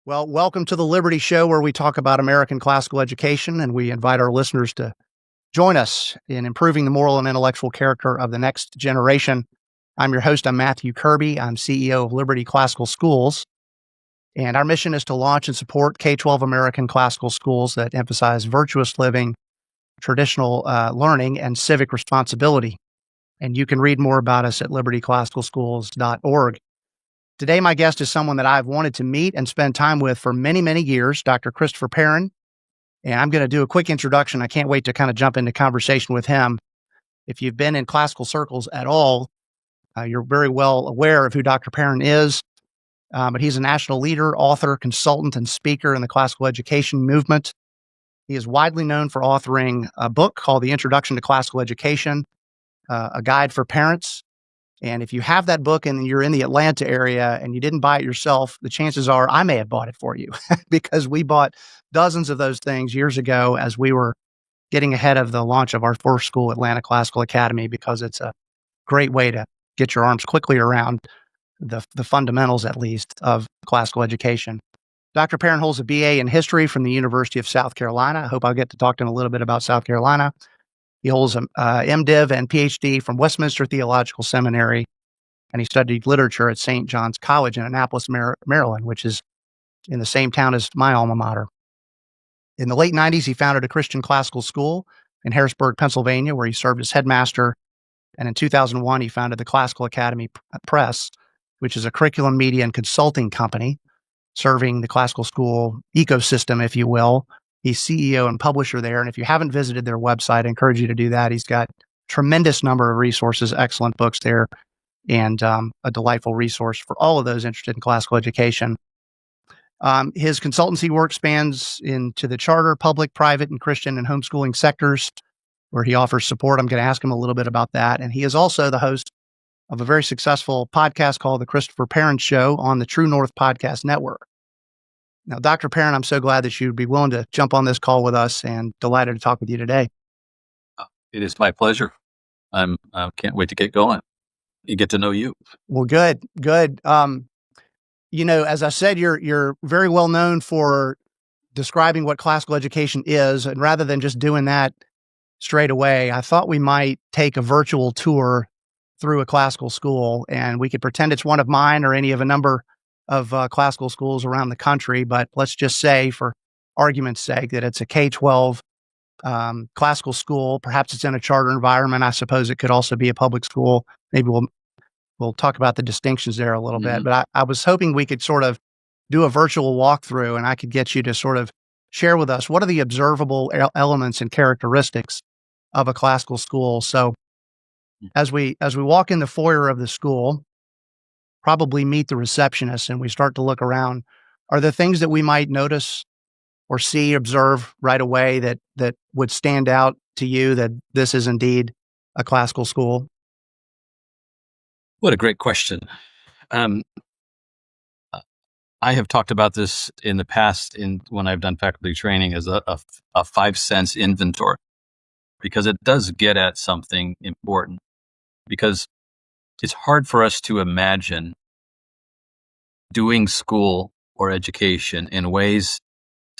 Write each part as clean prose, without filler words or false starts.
Well, welcome to the Liberty Show, where we talk about American classical education, and we invite our listeners to join us in improving the moral and intellectual character of the next generation. I'm your host. I'm Matthew Kirby. I'm CEO of Liberty Classical Schools, and our mission is to launch and support K-12 American classical schools that emphasize virtuous living, traditional learning, and civic responsibility. And you can read more about us at libertyclassicalschools.org. Today, my guest is someone that I've wanted to meet and spend time with for many, many years, Dr. Christopher Perrín. And I'm going to do a quick introduction. I can't wait to kind of jump into conversation with him. If you've been in classical circles at all, you're very well aware of who Dr. Perrín is. But he's a national leader, author, consultant, and speaker in the classical education movement. He is widely known for authoring a book called The Introduction to Classical Education, a guide for parents. And if you have that book and you're in the Atlanta area and you didn't buy it yourself, the chances are I may have bought it for you because we bought dozens of those things years ago as we were getting ahead of the launch of our first school, Atlanta Classical Academy, because it's a great way to get your arms quickly around the fundamentals, at least, of classical education. Dr. Perrín holds a BA in history from the University of South Carolina. I hope I'll get to talk to him a little bit about South Carolina. He holds an MDiv and PhD from Westminster Theological Seminary, and he studied literature at St. John's College in Annapolis, Maryland, which is in the same town as my alma mater. In the late 90s, he founded a Christian classical school in Harrisburg, Pennsylvania, where he served as headmaster. And in 2001, he founded the Classical Academy Press, which is a curriculum, media, and consulting company serving the classical school ecosystem, if you will. He's CEO and publisher there. And if you haven't visited their website, I encourage you to do that. He's got a tremendous number of resources, excellent books there, and a delightful resource for all of those interested in classical education. His consultancy work spans into the charter, public, private, and Christian and homeschooling sectors, where he offers support. I'm going to ask him a little bit about that. And he is also the host of a very successful podcast called The Christopher Perrín Show on the True North Podcast Network. Now, Dr. Perrín, I'm so glad that you'd be willing to jump on this call with us, and delighted to talk with you today. It is my pleasure. I can't wait to get going. You get to know you. Well, good. As I said, you're very well known for describing what classical education is, and rather than just doing that straight away, I thought we might take a virtual tour through a classical school, and we could pretend it's one of mine or any of a number of classical schools around the country. But let's just say, for argument's sake, that it's a K-12 classical school. Perhaps it's in a charter environment. I suppose it could also be a public school. Maybe we'll talk about the distinctions there a little bit. But I was hoping we could sort of do a virtual walkthrough, and I could get you to sort of share with us what are the observable elements and characteristics of a classical school. So as we walk in the foyer of the school, probably meet the receptionist, and we start to look around, are there things that we might notice or see, observe right away that would stand out to you that this is indeed a classical school? What a great question. I have talked about this in the past when I've done faculty training as a 5-sense inventory, because it does get at something important, because it's hard for us to imagine doing school or education in ways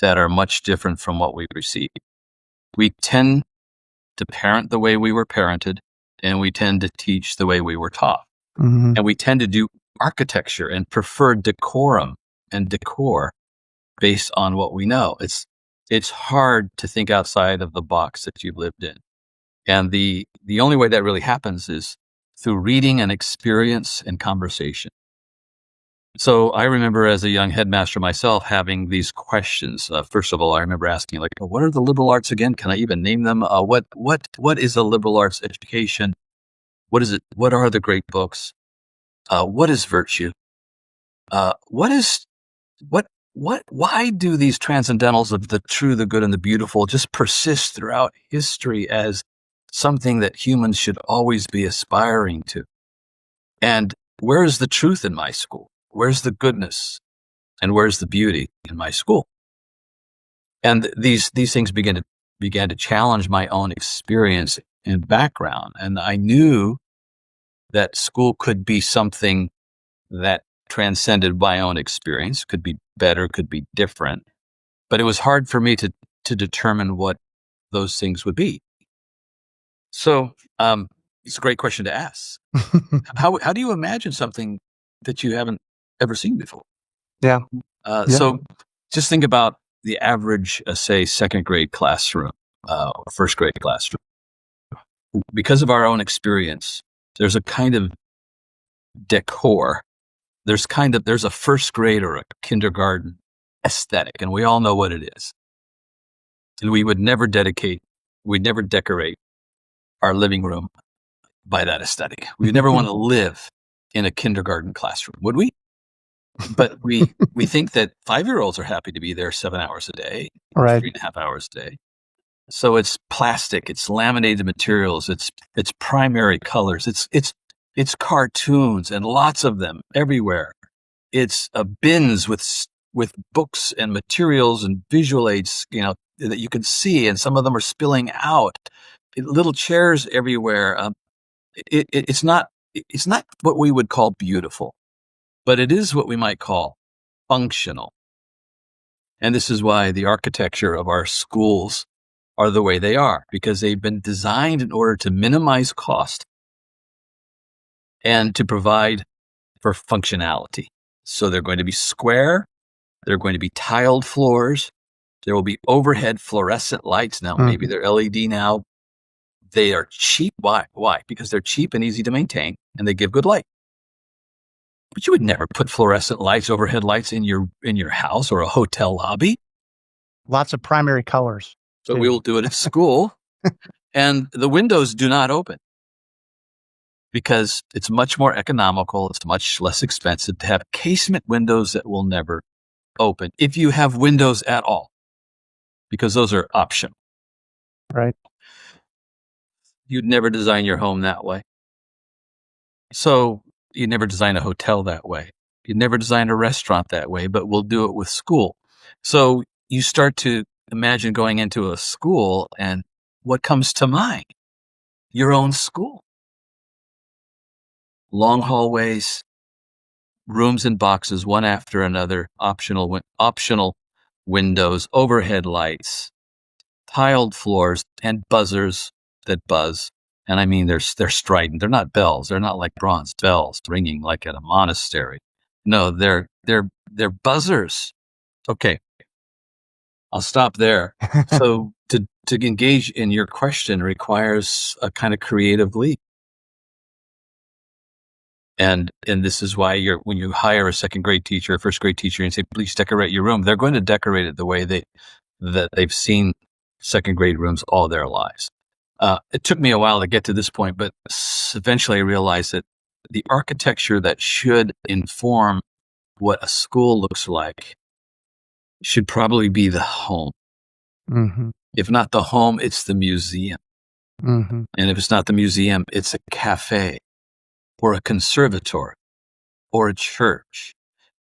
that are much different from what we receive. We tend to parent the way we were parented, and we tend to teach the way we were taught. Mm-hmm. And we tend to do architecture and prefer decorum and decor based on what we know. It's hard to think outside of the box that you've lived in. And the only way that really happens is through reading and experience and conversation. So I remember as a young headmaster myself having these questions. First of all, I remember asking, what are the liberal arts again? Can I even name them? What is a liberal arts education? What is it? What are the great books? What is virtue? Why do these transcendentals of the true, the good, and the beautiful just persist throughout history as something that humans should always be aspiring to? And where is the truth in my school? Where's the goodness? And where's the beauty in my school? And these things began to challenge my own experience and background. And I knew that school could be something that transcended my own experience. Could be better, could be different. But it was hard for me to determine what those things would be. So it's a great question to ask. How do you imagine something that you haven't ever seen before? Yeah. So just think about the average, say, second grade classroom, or first grade classroom. Because of our own experience, there's a kind of decor. There's a first grade or a kindergarten aesthetic, and we all know what it is. And we'd never decorate our living room by that aesthetic. We'd never want to live in a kindergarten classroom, would we? But we think that 5-year-olds are happy to be there 7 hours a day, Right. 3.5 hours a day. So it's plastic, it's laminated materials, it's primary colors, it's cartoons and lots of them everywhere. It's bins with books and materials and visual aids, that you can see, and some of them are spilling out. Little chairs everywhere. It's not what we would call beautiful, but it is what we might call functional. And this is why the architecture of our schools are the way they are, because they've been designed in order to minimize cost and to provide for functionality. So they're going to be square, they're going to be tiled floors, there will be overhead fluorescent lights. Now, maybe they're LED now. They are cheap. Why? Because they're cheap and easy to maintain, and they give good light. But you would never put fluorescent lights, overhead lights in your house or a hotel lobby. Lots of primary colors. So we will do it at school, and the windows do not open because it's much more economical. It's much less expensive to have casement windows that will never open if you have windows at all, because those are optional. Right. You'd never design your home that way. So you'd never design a hotel that way. You'd never design a restaurant that way, but we'll do it with school. So you start to imagine going into a school, and what comes to mind? Your own school. Long hallways, rooms in boxes, one after another, optional windows, overhead lights, tiled floors, and buzzers that buzz. And I mean, they're strident. They're not bells. They're not like bronze bells ringing like at a monastery. No, they're buzzers. Okay, I'll stop there. So to engage in your question requires a kind of creative leap. And this is why when you hire a second grade teacher, a first grade teacher, and say, please decorate your room, they're going to decorate it the way that they've seen second grade rooms all their lives. It took me a while to get to this point, but eventually I realized that the architecture that should inform what a school looks like should probably be the home. Mm-hmm. If not the home, it's the museum. Mm-hmm. And if it's not the museum, it's a cafe or a conservatory or a church,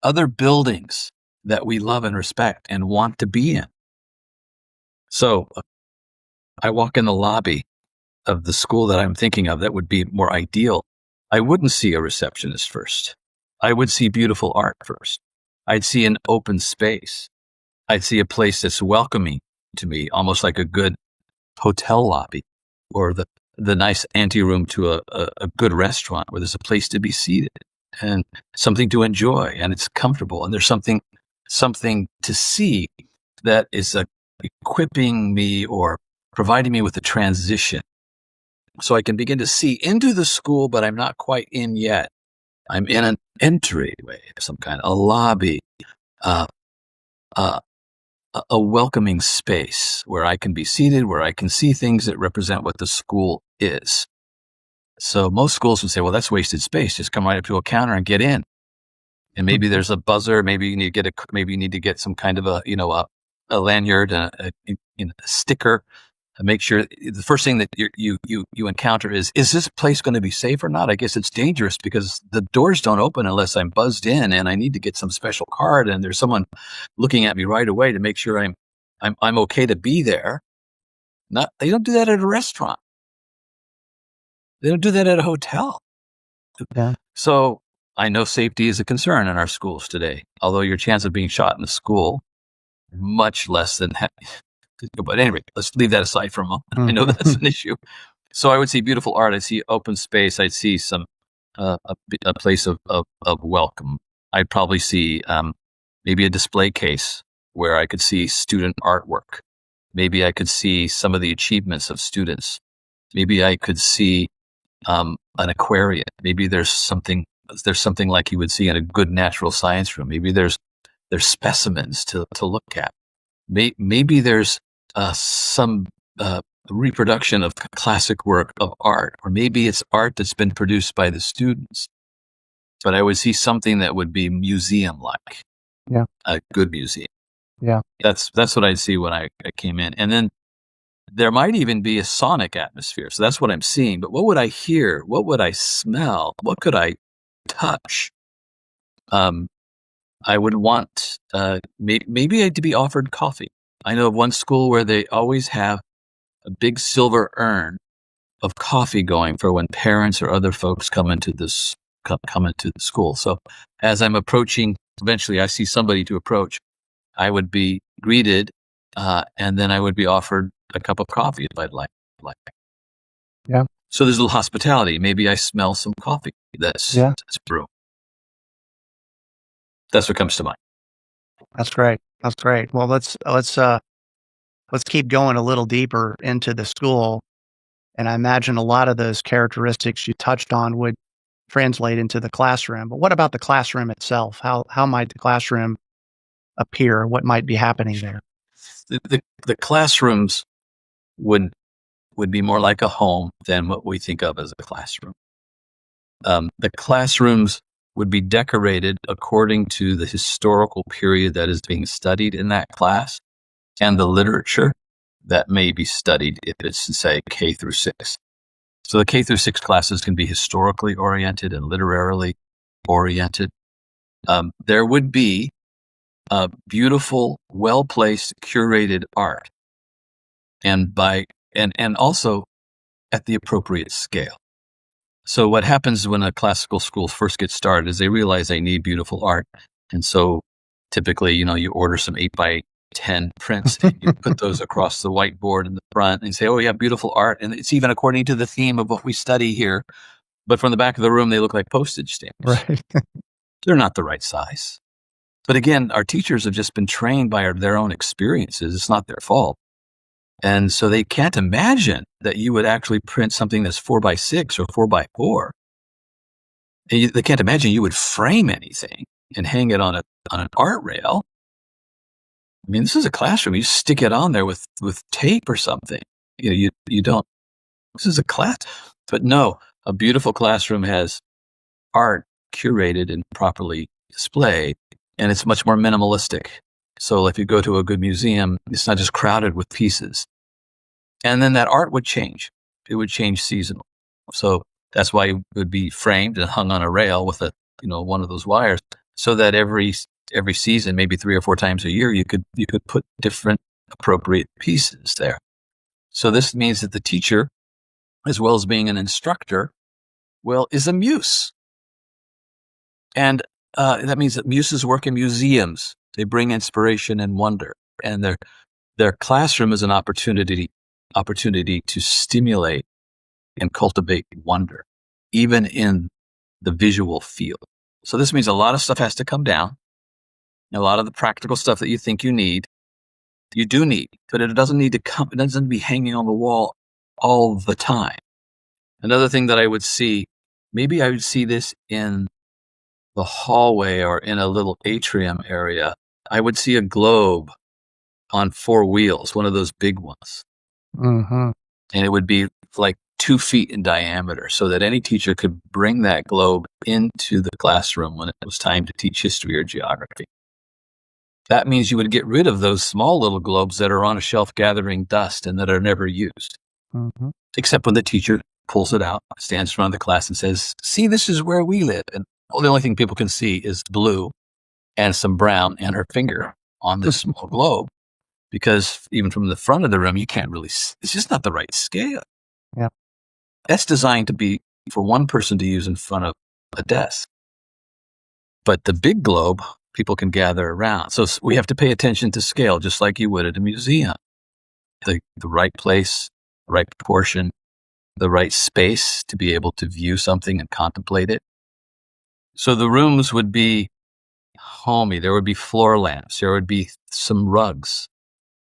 other buildings that we love and respect and want to be in. So I walk in the lobby of the school that I'm thinking of that would be more ideal. I wouldn't see a receptionist first. I would see beautiful art first. I'd see an open space. I'd see a place that's welcoming to me, almost like a good hotel lobby or the nice anteroom to a good restaurant where there's a place to be seated and something to enjoy, and it's comfortable, and there's something to see that is equipping me or providing me with a transition so I can begin to see into the school, but I'm not quite in yet. I'm in an entryway of some kind, a lobby, a welcoming space where I can be seated, where I can see things that represent what the school is. So most schools would say, well, that's wasted space. Just come right up to a counter and get in. And maybe there's a buzzer. Maybe you need to get some kind of a lanyard, a sticker. And make sure the first thing that you encounter is this place going to be safe or not? I guess it's dangerous because the doors don't open unless I'm buzzed in, and I need to get some special card, and there's someone looking at me right away to make sure I'm okay to be there. They don't do that at a restaurant. They don't do that at a hotel. Yeah. So I know safety is a concern in our schools today, although your chance of being shot in a school much less than. But anyway, let's leave that aside for a moment. I know that's an issue. So I would see beautiful art. I'd see open space. I'd see some a place of welcome. I'd probably see maybe a display case where I could see student artwork. Maybe I could see some of the achievements of students. Maybe I could see an aquarium. Maybe there's something like you would see in a good natural science room. Maybe there's specimens to look at. Maybe there's some reproduction of classic work of art, or maybe it's art that's been produced by the students. But I would see something that would be museum-like. Yeah. A good museum. Yeah. That's what I'd see when I came in. And then there might even be a sonic atmosphere. So that's what I'm seeing. But what would I hear? What would I smell? What could I touch? I would want maybe I'd be offered coffee. I know of one school where they always have a big silver urn of coffee going for when parents or other folks come into the school. So as I'm approaching, eventually I see somebody to approach, I would be greeted, and then I would be offered a cup of coffee if I'd like. Yeah. So there's a little hospitality. Maybe I smell some coffee that's brewing. That's what comes to mind. That's great. That's great. Well, let's keep going a little deeper into the school. And I imagine a lot of those characteristics you touched on would translate into the classroom. But what about the classroom itself? How might the classroom appear? What might be happening there? The classrooms would be more like a home than what we think of as a classroom. The classrooms would be decorated according to the historical period that is being studied in that class and the literature that may be studied if it's, say, K through 6. So the K through 6 classes can be historically oriented and literarily oriented. There would be beautiful, well-placed, curated art, and also at the appropriate scale. So what happens when a classical school first gets started is they realize they need beautiful art. And so typically, you order some 8x10 prints and you put those across the whiteboard in the front and say, oh, yeah, beautiful art. And it's even according to the theme of what we study here. But from the back of the room, they look like postage stamps. Right. They're not the right size. But again, our teachers have just been trained by their own experiences. It's not their fault. And so they can't imagine that you would actually print something that's 4x6 or 4x4. They can't imagine you would frame anything and hang it on an art rail. I mean, this is a classroom. You stick it on there with tape or something. You don't. This is a class. But no, a beautiful classroom has art curated and properly displayed, and it's much more minimalistic. So if you go to a good museum, it's not just crowded with pieces. And then that art would change. It would change seasonally. So that's why it would be framed and hung on a rail with one of those wires, so that every season, maybe 3 or 4 times a year, you could put different appropriate pieces there. So this means that the teacher, as well as being an instructor, is a muse. And that means that muses work in museums. They bring inspiration and wonder. And their classroom is an opportunity to stimulate and cultivate wonder, even in the visual field. So this means a lot of stuff has to come down. A lot of the practical stuff that you think you need, you do need, but it doesn't need to come. It doesn't be hanging on the wall all the time. Another thing that I would see, maybe I would see this in the hallway or in a little atrium area. I would see a globe on 4 wheels, one of those big ones. Mm-hmm. And it would be like 2 feet in diameter, so that any teacher could bring that globe into the classroom when it was time to teach history or geography. That means you would get rid of those small little globes that are on a shelf gathering dust and that are never used. Mm-hmm. Except when the teacher pulls it out, stands in front of the class and says, see, this is where we live. And the only thing people can see is blue and some brown and her finger on this small globe. Because even from the front of the room, you can't really see. It's just not the right scale. Yeah. That's designed to be for one person to use in front of a desk. But the big globe, people can gather around. So we have to pay attention to scale, just like you would at a museum. The right place, the right proportion, the right space to be able to view something and contemplate it. So the rooms would be homey. There would be floor lamps. There would be some rugs.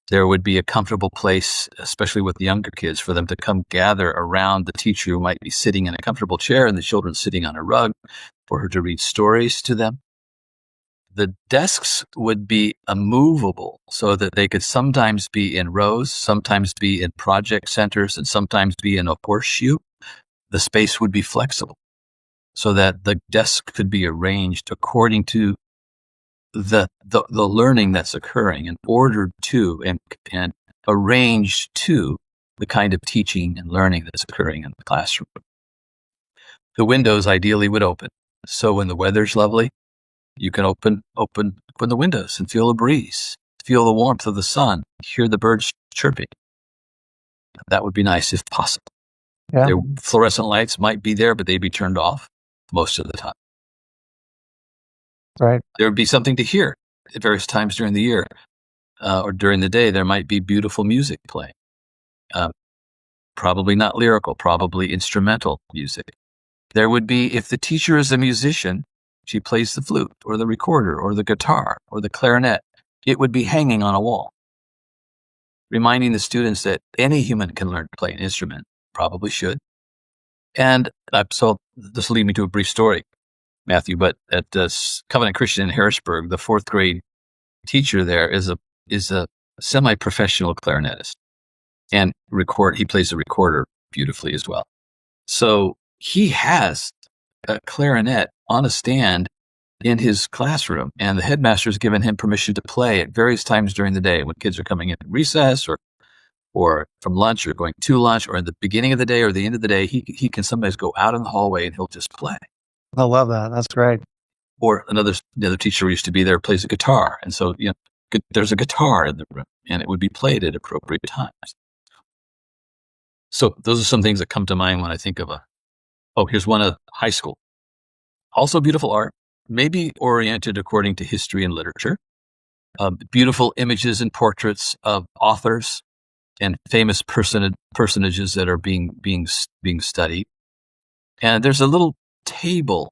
There would be a comfortable place, especially with the younger kids, for them to come gather around the teacher who might be sitting in a comfortable chair and the children sitting on a rug, for her to read stories to them. The desks would be movable so that they could sometimes be in rows, sometimes be in project centers, and sometimes be in a horseshoe. The space would be flexible so that the desk could be arranged according to the learning that's occurring and ordered to and arranged to the kind of teaching and learning that's occurring in the classroom. The windows ideally would open. So when the weather's lovely, you can open the windows and feel the breeze, feel the warmth of the sun, hear the birds chirping. That would be nice if possible. Yeah. Their fluorescent lights might be there, but they'd be turned off most of the time. Right. There would be something to hear at various times during the year or during the day. There might be beautiful music playing. Probably not lyrical, probably instrumental music. There would be, if the teacher is a musician, she plays the flute or the recorder or the guitar or the clarinet, it would be hanging on a wall, reminding the students that any human can learn to play an instrument, probably should. And so this will lead me to a brief story, Matthew, but at Covenant Christian in Harrisburg, the 4th grade teacher there is a semi-professional clarinetist, and he plays the recorder beautifully as well. So he has a clarinet on a stand in his classroom, and the headmaster has given him permission to play at various times during the day when kids are coming in recess or from lunch or going to lunch, or in the beginning of the day or the end of the day. He can sometimes go out in the hallway and he'll just play. I love that. That's great. Or the other teacher who used to be there plays a guitar, and so there's a guitar in the room, and it would be played at appropriate times. So those are some things that come to mind when I think of here's one of high school. Also beautiful art, maybe oriented according to history and literature. Beautiful images and portraits of authors and famous personages that are being studied. And there's a little table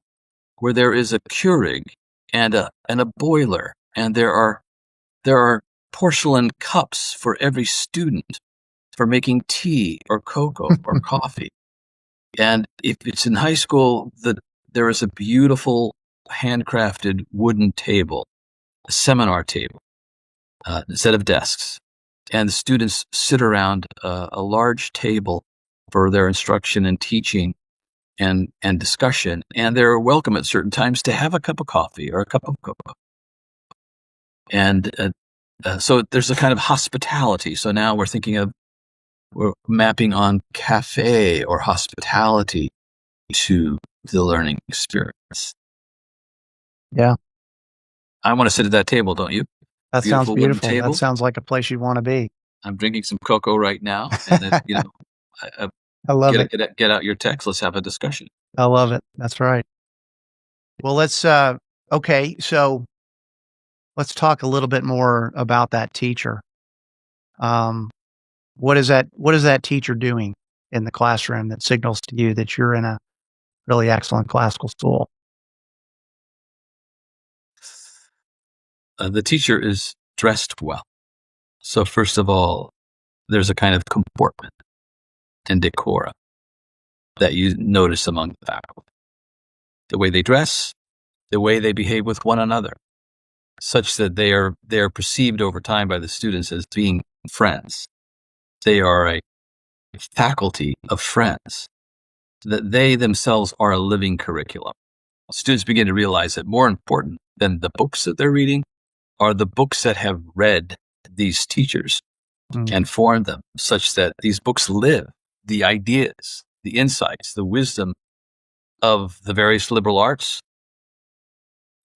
where there is a Keurig and a boiler, and there are porcelain cups for every student for making tea or cocoa or coffee. And if it's in high school, there is a beautiful handcrafted wooden table, a seminar table, a set of desks. And the students sit around a large table for their instruction and teaching and discussion. And they're welcome at certain times to have a cup of coffee or a cup of cocoa. And so there's a kind of hospitality. So now we're mapping on cafe or hospitality to the learning experience. Yeah. I want to sit at that table, don't you? That sounds beautiful. That sounds like a place you want to be. I'm drinking some cocoa right now. And then, I love it. Get out your text. Let's have a discussion. I love it. That's right. Well, okay. So let's talk a little bit more about that teacher. What is that teacher doing in the classroom that signals to you that you're in a really excellent classical school? The teacher is dressed well. So first of all, there's a kind of comportment and decorum that you notice among the faculty. The way they dress, the way they behave with one another, such that they are perceived over time by the students as being friends. They are a faculty of friends, that they themselves are a living curriculum. Students begin to realize that more important than the books that they're reading are the books that have read these teachers and formed them, such that these books live the ideas, the insights, the wisdom of the various liberal arts,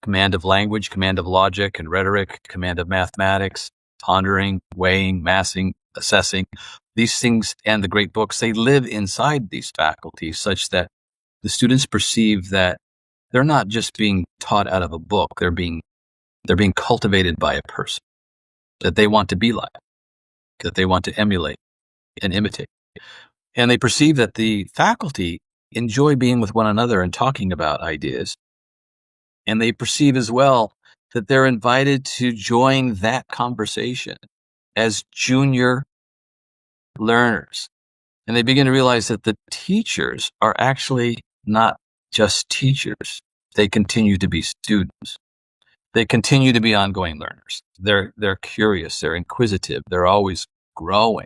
command of language, command of logic and rhetoric, command of mathematics, pondering, weighing, massing, assessing. These things and the great books, they live inside these faculties, such that the students perceive that they're not just being taught out of a book. They're being cultivated by a person that they want to be like, that they want to emulate and imitate. And they perceive that the faculty enjoy being with one another and talking about ideas. And they perceive as well that they're invited to join that conversation as junior learners. And they begin to realize that the teachers are actually not just teachers. They continue to be students. They continue to be ongoing learners. They're curious, they're inquisitive, they're always growing.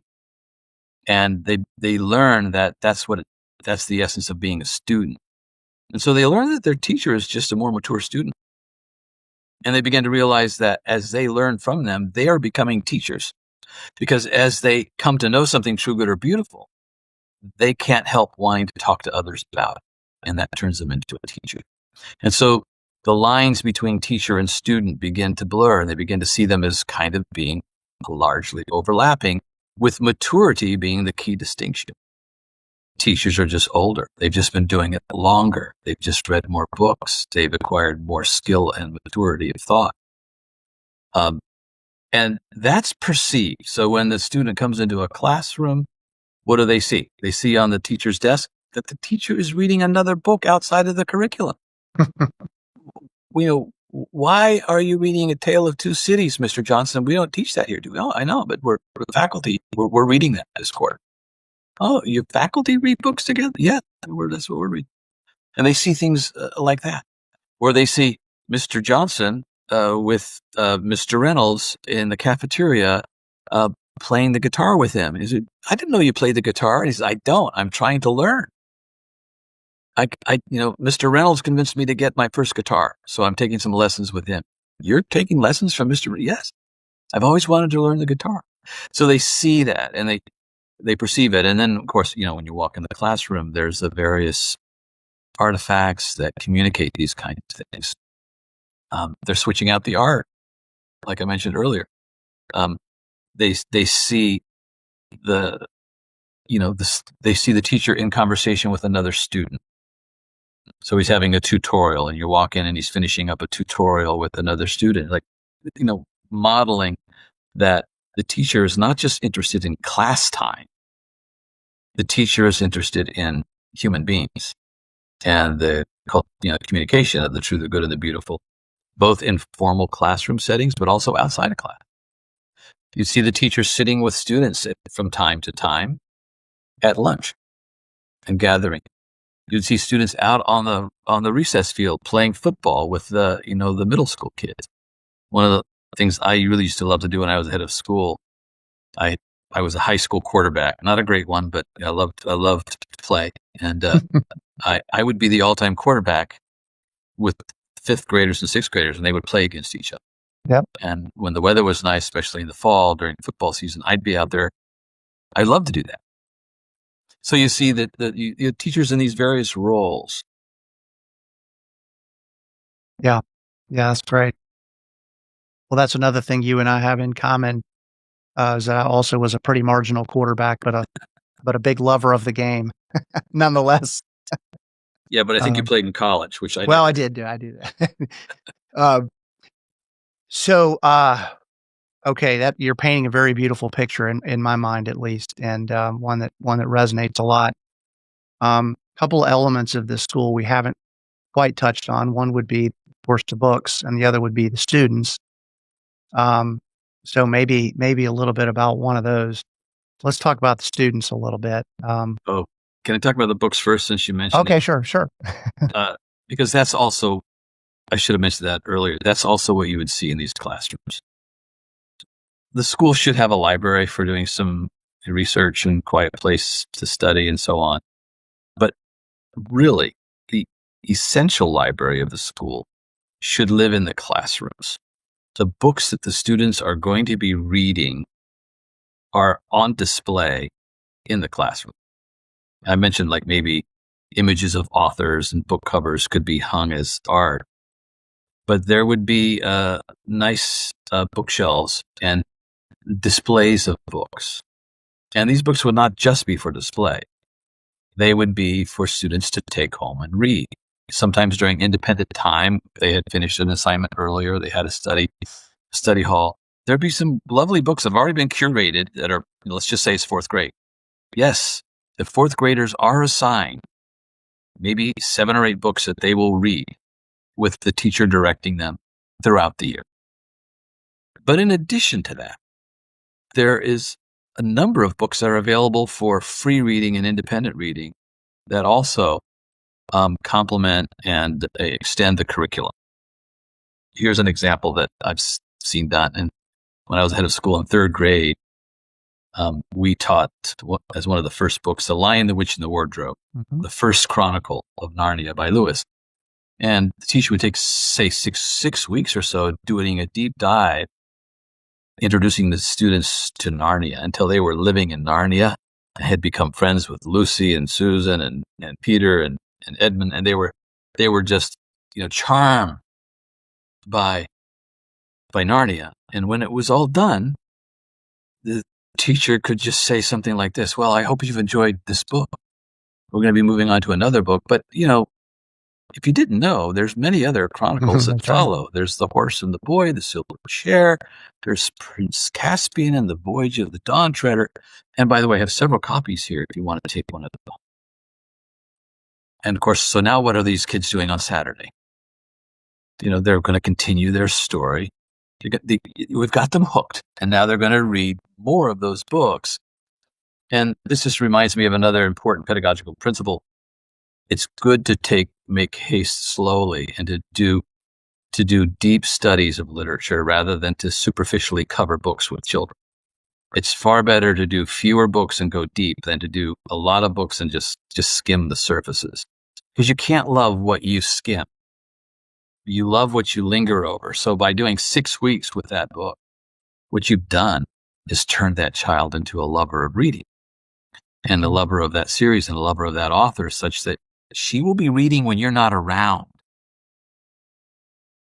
And they learn that that's the essence of being a student. And so they learn that their teacher is just a more mature student. And they begin to realize that as they learn from them, they are becoming teachers. Because as they come to know something true, good, or beautiful, they can't help wanting to talk to others about it. And that turns them into a teacher. And so the lines between teacher and student begin to blur, and they begin to see them as kind of being largely overlapping, with maturity being the key distinction. Teachers are just older. They've just been doing it longer. They've just read more books. They've acquired more skill and maturity of thought. And that's perceived. So when the student comes into a classroom, what do they see? They see on the teacher's desk that the teacher is reading another book outside of the curriculum. Why are you reading A Tale of Two Cities, Mr. Johnson? We don't teach that here, do we? Oh, I know, but we're the faculty. We're reading that this quarter. Oh, your faculty read books together? Yeah, that's what we're reading. And they see things like that. Or they see Mr. Johnson with Mr. Reynolds in the cafeteria playing the guitar with him. He said, I didn't know you played the guitar. And he said, I don't. I'm trying to learn. Mr. Reynolds convinced me to get my first guitar, so I'm taking some lessons with him. You're taking lessons from Mr. Yes. I've always wanted to learn the guitar. So they see that and they perceive it. And then, of course, when you walk in the classroom, there's the various artifacts that communicate these kinds of things. They're switching out the art, like I mentioned earlier. They see they see the teacher in conversation with another student. So he's having a tutorial, and you walk in and he's finishing up a tutorial with another student, modeling that the teacher is not just interested in class time. The teacher is interested in human beings and the communication of the true, the good, and the beautiful, both in formal classroom settings, but also outside of class. You see the teacher sitting with students from time to time at lunch and gathering. You'd see students out on the recess field playing football with the middle school kids. One of the things I really used to love to do when I was head of school, I was a high school quarterback, not a great one, but I loved to play. And I would be the all-time quarterback with fifth graders and sixth graders, and they would play against each other. Yep. And when the weather was nice, especially in the fall during football season, I'd be out there. I love to do that. So you see that the teachers in these various roles. Yeah, that's great. Well, that's another thing you and I have in common, is that I also was a pretty marginal quarterback, but a big lover of the game, nonetheless. Yeah, but I think you played in college, which I well, I did do that. Okay, that you're painting a very beautiful picture in my mind, at least, and one that resonates a lot. Couple elements of this school we haven't quite touched on. One would be, of course, the books, and the other would be the students. So maybe a little bit about one of those. Let's talk about the students a little bit. Can I talk about the books first, since you mentioned? Okay, it? Sure. Because that's also, I should have mentioned that earlier. That's also what you would see in these classrooms. The school should have a library for doing some research and quiet place to study and so on. But really, the essential library of the school should live in the classrooms. The books that the students are going to be reading are on display in the classroom. I mentioned maybe images of authors and book covers could be hung as art, but there would be nice bookshelves and displays of books. And these books would not just be for display. They would be for students to take home and read. sometimes during independent time, they had finished an assignment earlier, they had a study hall. There'd be some lovely books that have already been curated that are, let's just say it's fourth grade. Yes, the fourth graders are assigned maybe 7 or 8 books that they will read with the teacher directing them throughout the year. But in addition to that, there is a number of books that are available for free reading and independent reading that also complement and extend the curriculum. Here's an example that I've seen done. And when I was head of school in 3rd grade, we taught as one of the first books, The Lion, the Witch, and the Wardrobe, the first chronicle of Narnia by Lewis. And the teacher would take, say, six weeks or so doing a deep dive, introducing the students to Narnia until they were living in Narnia and had become friends with Lucy and Susan and Peter and Edmund. And they were just, charmed by Narnia. And when it was all done, the teacher could just say something like this: well, I hope you've enjoyed this book. We're going to be moving on to another book. But, if you didn't know, there's many other chronicles that follow. There's The Horse and the Boy, The Silver Chair. There's Prince Caspian and The Voyage of the Dawn Treader. And by the way, I have several copies here if you want to take one of them. And of course, so now what are these kids doing on Saturday? They're going to continue their story. We've got them hooked, and now they're going to read more of those books. And this just reminds me of another important pedagogical principle. It's good to make haste slowly and to do deep studies of literature rather than to superficially cover books with children. It's far better to do fewer books and go deep than to do a lot of books and just skim the surfaces. Because you can't love what you skim. You love what you linger over. So by doing 6 weeks with that book, what you've done is turned that child into a lover of reading and a lover of that series and a lover of that author, such that she will be reading when you're not around.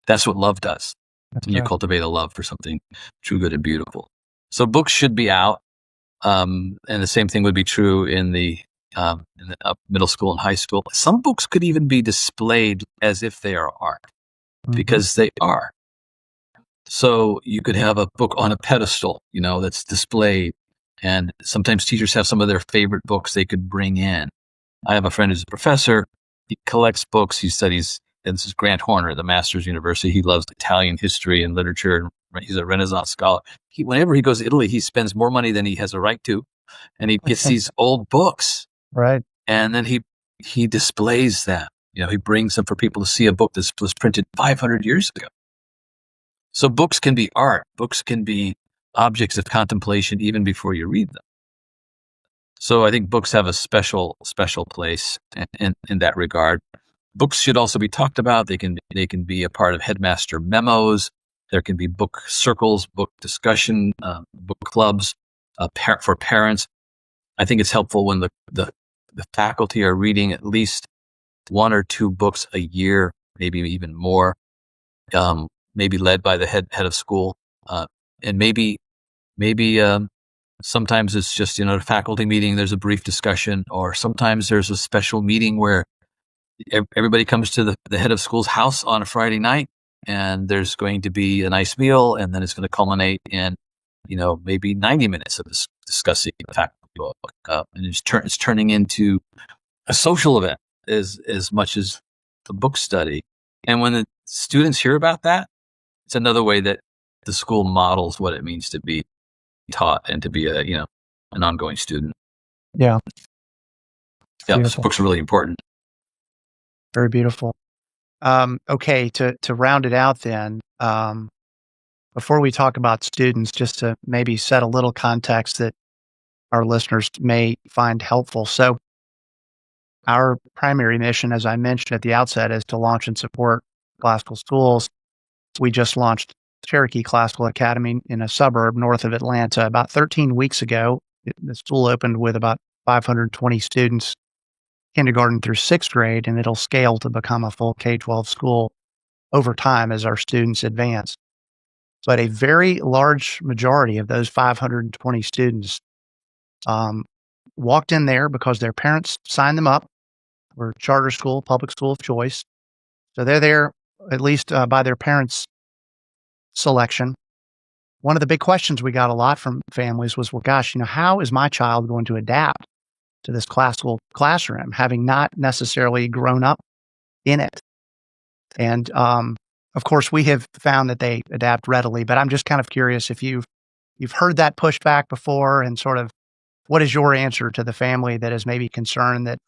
That's what love does. When you cultivate a love for something true, good, and beautiful. So books should be out. And the same thing would be true in the middle school and high school. Some books could even be displayed as if they are art, because they are. So you could have a book on a pedestal, that's displayed. And sometimes teachers have some of their favorite books they could bring in. I have a friend who's a professor. He collects books. He studies, and this is Grant Horner at the Masters University. He loves Italian history and literature. He's a Renaissance scholar. Whenever he goes to Italy, he spends more money than he has a right to. And he gets these old books. Right. And then he displays them. He brings them for people to see a book that was printed 500 years ago. So books can be art. Books can be objects of contemplation even before you read them. So I think books have a special place in that regard. Books should also be talked about. They can be a part of headmaster memos. There can be book circles, book discussion, book clubs for parents. I think it's helpful when the faculty are reading at least 1 or 2 books a year, maybe even more, maybe led by the head of school. And maybe sometimes it's just, a faculty meeting, there's a brief discussion, or sometimes there's a special meeting where everybody comes to the head of school's house on a Friday night, and there's going to be a nice meal, and then it's going to culminate in, maybe 90 minutes of discussing the faculty book. And it's turning into a social event as much as a book study. And when the students hear about that, it's another way that the school models what it means to be taught and to be an ongoing student. Yeah. Yeah. So books are really important. Very beautiful. Okay. To round it out then, before we talk about students, just to maybe set a little context that our listeners may find helpful. So our primary mission, as I mentioned at the outset, is to launch and support classical schools. We just launched Cherokee Classical Academy in a suburb north of Atlanta about 13 weeks ago. The school opened with about 520 students, kindergarten through 6th grade, and it'll scale to become a full K-12 school over time as our students advance. But a very large majority of those 520 students walked in there because their parents signed them up. We're a charter school, public school of choice. So they're there, at least by their parents' selection. One of the big questions we got a lot from families was, well, gosh, how is my child going to adapt to this classical classroom, having not necessarily grown up in it? And of course, we have found that they adapt readily, but I'm just kind of curious if you've heard that pushed back before, and sort of what is your answer to the family that is maybe concerned that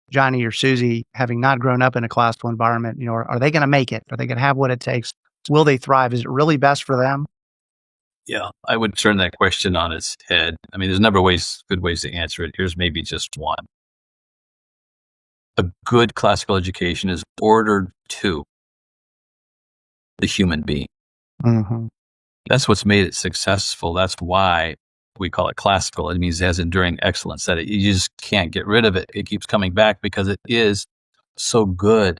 Johnny or Susie, having not grown up in a classical environment, are they going to make it? Are they going to have what it takes? Will they thrive? Is it really best for them? Yeah, I would turn that question on its head. I mean, there's a number of good ways to answer it. Here's maybe just one. A good classical education is ordered to the human being. Mm-hmm. That's what's made it successful. That's why we call it classical. It means it has enduring excellence, that you just can't get rid of it. It keeps coming back because it is so good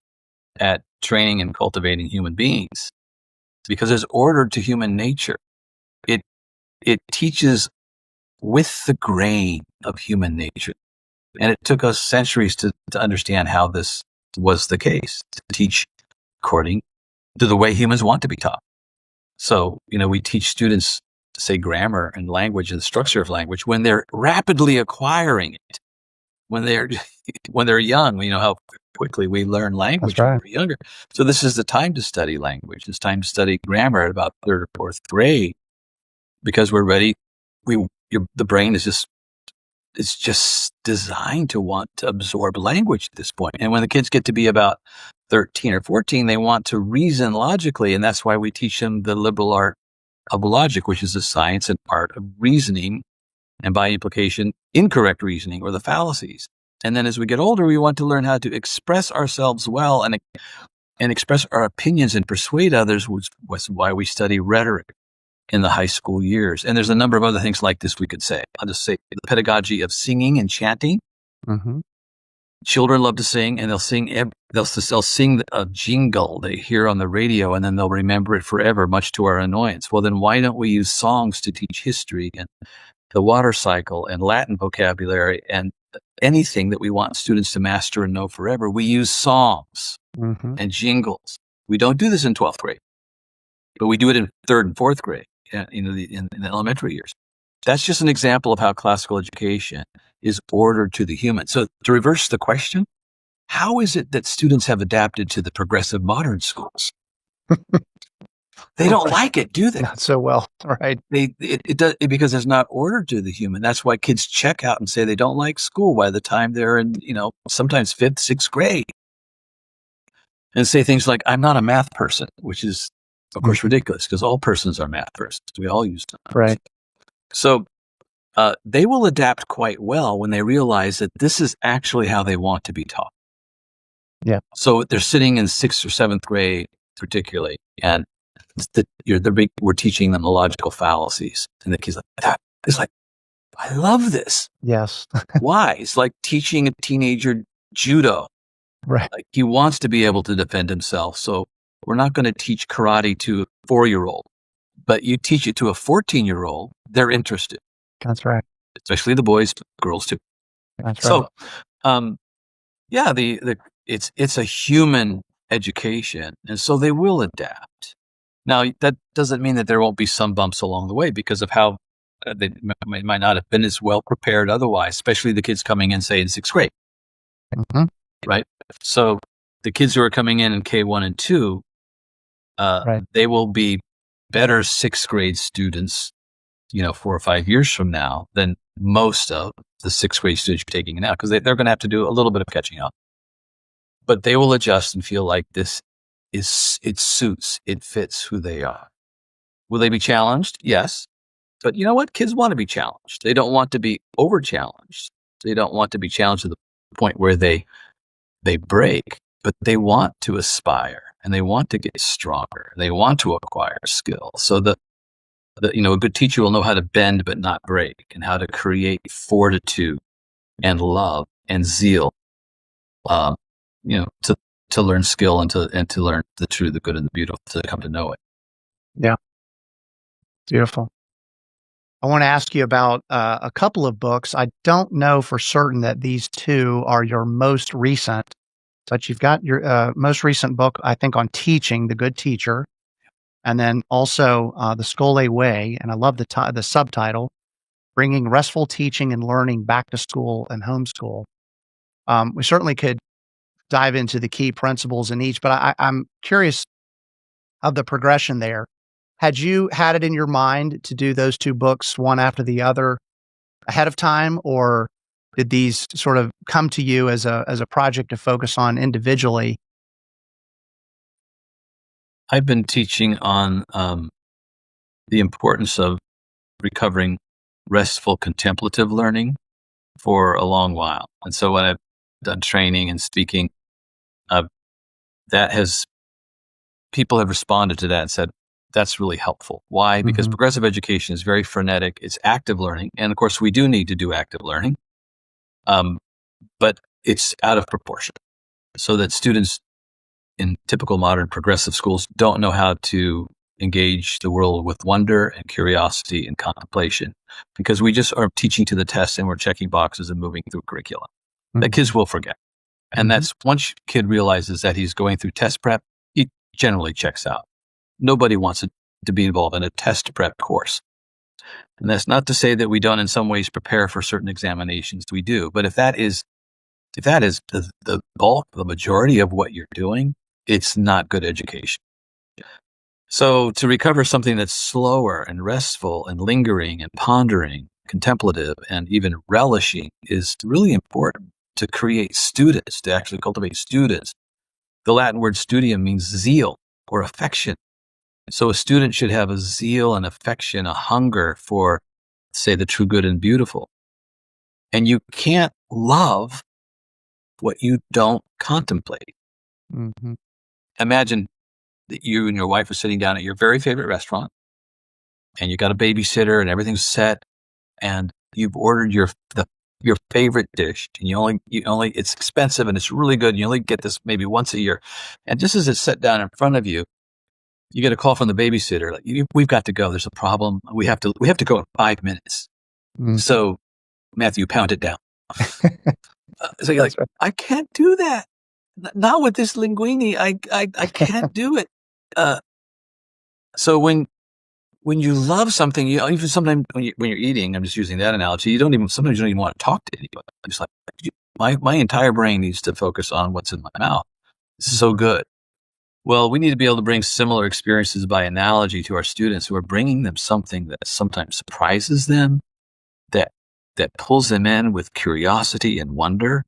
at training and cultivating human beings, because it's ordered to human nature. It teaches with the grain of human nature. And it took us centuries to understand how this was the case, to teach according to the way humans want to be taught. So, we teach students, say, grammar and language and the structure of language when they're rapidly acquiring it. When they're young, how quickly we learn language when we're younger. So this is the time to study language. It's time to study grammar at about 3rd or 4th grade, because we're ready. The brain is just designed to want to absorb language at this point. And when the kids get to be about 13 or 14, they want to reason logically. And that's why we teach them the liberal art of logic, which is the science and art of reasoning, and by implication, incorrect reasoning or the fallacies. And then as we get older, we want to learn how to express ourselves well and express our opinions and persuade others, which was why we study rhetoric in the high school years. And there's a number of other things like this we could say. I'll just say the pedagogy of singing and chanting. Mm-hmm. Children love to sing, and they'll sing a jingle they hear on the radio, and then they'll remember it forever, much to our annoyance. Well, then why don't we use songs to teach history and the water cycle and Latin vocabulary and anything that we want students to master and know forever? We use songs and jingles. We don't do this in 12th grade, but we do it in 3rd and 4th grade, in the elementary years. That's just an example of how classical education is ordered to the human. So to reverse the question, how is it that students have adapted to the progressive modern schools? They don't like it, do they? Not so well, right? It does, because it's not ordered to the human. That's why kids check out and say they don't like school by the time they're in, sometimes 5th, 6th grade. And say things like, I'm not a math person, which is, of course, ridiculous, because all persons are math persons. We all use them. Right. So they will adapt quite well when they realize that this is actually how they want to be taught. Yeah. So they're sitting in 6th or 7th grade, particularly, and we're teaching them the logical fallacies. And the kid's like, it's like, I love this. Yes. Why? It's like teaching a teenager judo. Right. Like, he wants to be able to defend himself. So we're not going to teach karate to a 4-year-old, but you teach it to a 14-year-old, they're interested. That's right. Especially the boys, girls too. That's right. So, it's a human education, and so they will adapt. Now, that doesn't mean that there won't be some bumps along the way because of how they might not have been as well prepared otherwise, especially the kids coming in, say, in 6th grade. Mm-hmm. Right? So the kids who are coming in K1 and 2, they will be better 6th grade students, 4 or 5 years from now than most of the 6th grade students you're taking now, because they're going to have to do a little bit of catching up. But they will adjust and feel like it fits who they are. Will they be challenged? Yes. But you know what? Kids want to be challenged. They don't want to be over challenged. They don't want to be challenged to the point where they break, but they want to aspire and they want to get stronger. They want to acquire skill. So a good teacher will know how to bend but not break, and how to create fortitude and love and zeal, to learn skill and to learn the true, the good, and the beautiful, to come to know it. Yeah. Beautiful. I want to ask you about a couple of books. I don't know for certain that these two are your most recent, But you've got your most recent book, I think, on teaching, The Good Teacher, and then also The Scholé Way. And I love the subtitle, Bringing Restful Teaching and Learning Back to School and Homeschool. We certainly could dive into the key principles in each, but I'm curious of the progression there. Had you had it in your mind to do those two books one after the other ahead of time, or did these sort of come to you as a project to focus on individually? I've been teaching on the importance of recovering restful contemplative learning for a long while. And so when I've done training and speaking, people have responded to that and said, that's really helpful. Why? Because progressive education is very frenetic. It's active learning. And of course, we do need to do active learning. But it's out of proportion, so that students in typical modern progressive schools don't know how to engage the world with wonder and curiosity and contemplation, because we just are teaching to the test and we're checking boxes and moving through curriculum that kids will forget. And that's once a kid realizes that he's going through test prep, he generally checks out. Nobody wants to be involved in a test prep course. And that's not to say that we don't in some ways prepare for certain examinations. We do. But if that is the bulk, the majority of what you're doing, it's not good education. So to recover something that's slower and restful and lingering and pondering, contemplative and even relishing is really important to create students, to actually cultivate students. The Latin word studium means zeal or affection. So a student should have a zeal and affection, a hunger for, say, the true good and beautiful. And you can't love what you don't contemplate. Imagine that you and your wife are sitting down at your very favorite restaurant, and you got a babysitter and everything's set, and you've ordered your favorite dish, and you only it's expensive and it's really good. And you only get this maybe once a year, and just as it's set down in front of you, you get a call from the babysitter, like, we've got to go. There's a problem. We have to go in 5 minutes. So, Matthew, pound it down. So you're like, I can't do that. Not with this linguine. I can't do it. So when you love something, even sometimes when you're eating, I'm just using that analogy. Sometimes you don't even want to talk to anybody. I'm just like, my entire brain needs to focus on what's in my mouth. It's so good. Well, we need to be able to bring similar experiences by analogy to our students, who are bringing them something that sometimes surprises them, that pulls them in with curiosity and wonder,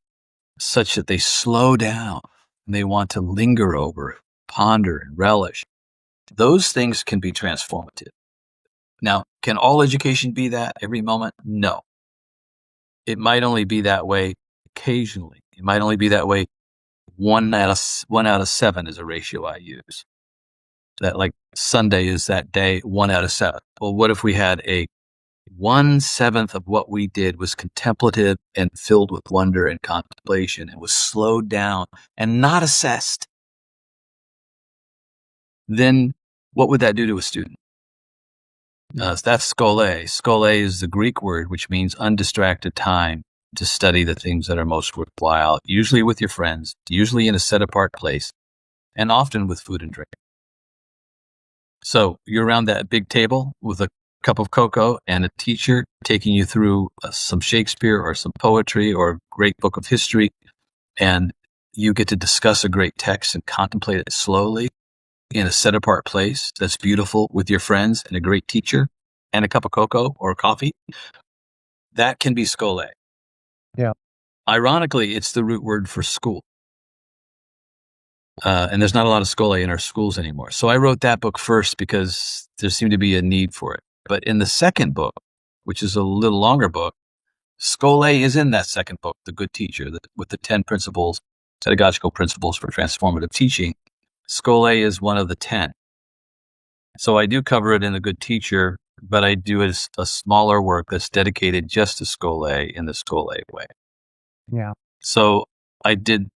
such that they slow down and they want to linger over it, ponder and relish. Those things can be transformative. Now, can all education be that every moment? No. It might only be that way occasionally. It might only be that way 1 out of 7 is a ratio I use. That, like, Sunday is that day 1 out of 7. Well, what if we had a 1/7 of what we did was contemplative and filled with wonder and contemplation, and was slowed down and not assessed? Then what would that do to a student? That's scholé. Scholé is the Greek word, which means undistracted time to study the things that are most worthwhile, usually with your friends, usually in a set-apart place, and often with food and drink. So you're around that big table with a cup of cocoa and a teacher taking you through some Shakespeare or some poetry or a great book of history, and you get to discuss a great text and contemplate it slowly in a set-apart place that's beautiful with your friends and a great teacher and a cup of cocoa or coffee. That can be scholé. Yeah. Ironically, it's the root word for school. And there's not a lot of scholé in our schools anymore. So I wrote that book first because there seemed to be a need for it. But in the second book, which is a little longer book, scholé is in that second book, The Good Teacher, with the 10 principles, pedagogical principles for transformative teaching. Scholé is one of the 10. So I do cover it in The Good Teacher, but I do a smaller work that's dedicated just to scholé in the Scholé way. Yeah. So I did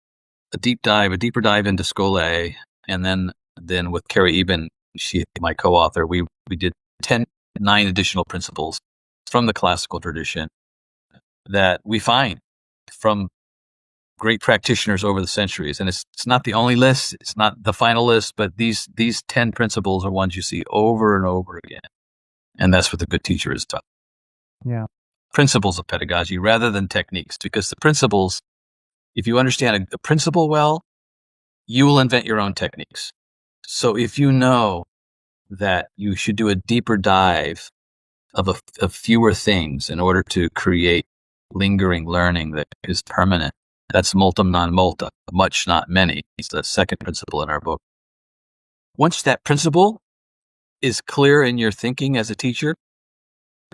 a deeper dive into scholé, and then with Carrie Eben, she, my co-author, we did 9 additional principles from the classical tradition that we find from great practitioners over the centuries. And it's not the only list. It's not the final list, but these 10 principles are ones you see over and over again. And that's what the good teacher is taught. Yeah. Principles of pedagogy rather than techniques, because the principles, if you understand a principle well, you will invent your own techniques. So if you know that you should do a deeper dive of fewer things in order to create lingering learning that is permanent, that's multum non multa, much not many. It's the second principle in our book. Once that principle is clear in your thinking as a teacher,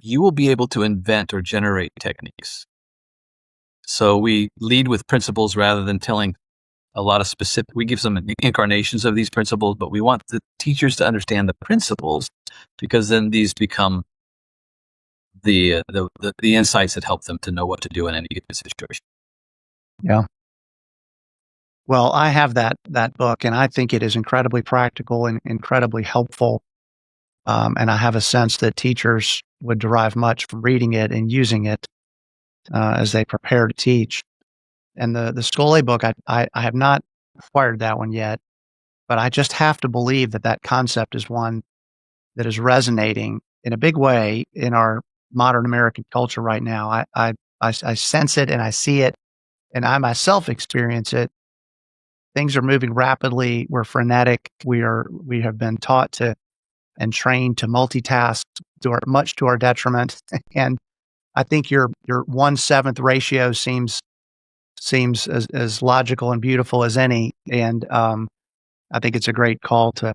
you will be able to invent or generate techniques. So we lead with principles rather than telling a lot of specific, we give some incarnations of these principles, but we want the teachers to understand the principles, because then these become the insights that help them to know what to do in any given situation. Yeah. Well, I have that book, and I think it is incredibly practical and incredibly helpful. And I have a sense that teachers would derive much from reading it and using it as they prepare to teach. And the Scholé book, I have not acquired that one yet, but I just have to believe that concept is one that is resonating in a big way in our modern American culture right now. I sense it and I see it, and I myself experience it. Things are moving rapidly. We're frenetic. We have been taught to and trained to multitask much to our detriment. And I think your 1/7 ratio seems as logical and beautiful as any. And I think it's a great call to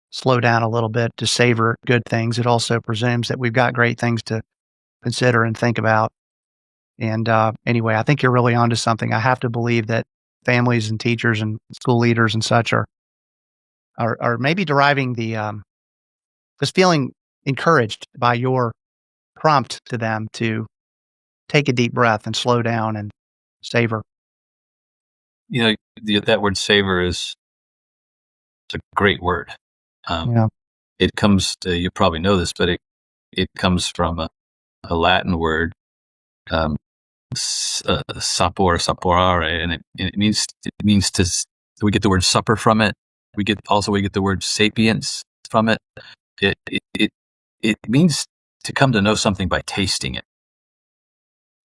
slow down a little bit, to savor good things. It also presumes that we've got great things to consider and think about. And anyway, I think you're really onto something. I have to believe that families and teachers and school leaders and such are maybe deriving just feeling encouraged by your prompt to them to take a deep breath and slow down and savor. That word savor it's a great word. Yeah. It comes to, you probably know this, but it comes from a Latin word, saporare, and it means to. We get the word supper from it. We get the word sapience from it. It means to come to know something by tasting it.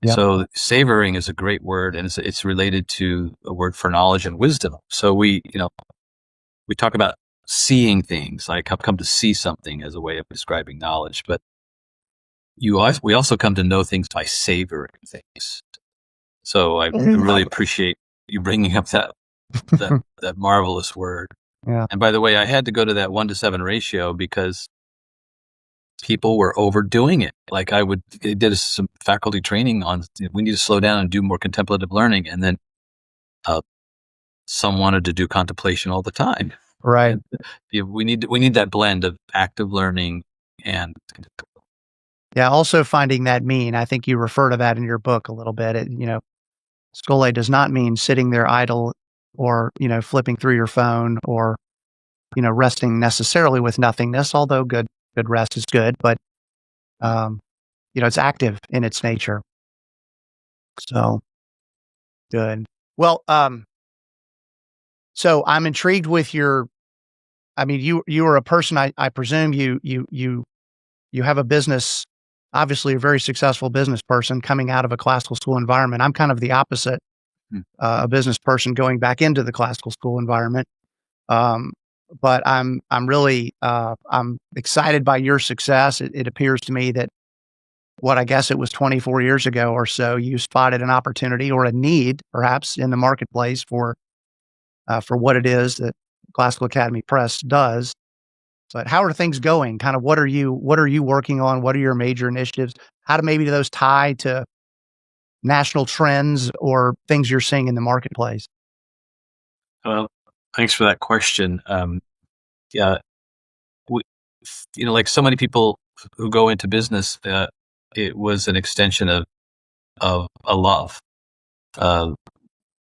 Yep. So savoring is a great word, and it's related to a word for knowledge and wisdom. So we talk about seeing things, like I've come to see something as a way of describing knowledge, but we also come to know things by savoring things. So I really appreciate you bringing up that marvelous word. Yeah. And by the way, I had to go to that 1/7 ratio because people were overdoing it. Like I did some faculty training on, we need to slow down and do more contemplative learning. And then some wanted to do contemplation all the time. Right. And we need that blend of active learning and. Yeah. Also finding that mean. I think you refer to that in your book a little bit. Scholé does not mean sitting there idle or, flipping through your phone or, resting necessarily with nothingness, although good rest is good, but, it's active in its nature. So good. Well, so I'm intrigued with you are a person, I presume you have a business, obviously a very successful business person coming out of a classical school environment. I'm kind of the opposite, a business person going back into the classical school environment. But I'm really, I'm excited by your success. It appears to me that I guess it was 24 years ago or so, you spotted an opportunity or a need perhaps in the marketplace for what it is that Classical Academy Press does. But how are things going? Kind of what are you working on? What are your major initiatives? How do maybe those tie to national trends or things you're seeing in the marketplace? Well, thanks for that question. Yeah, like so many people who go into business, it was an extension of a love,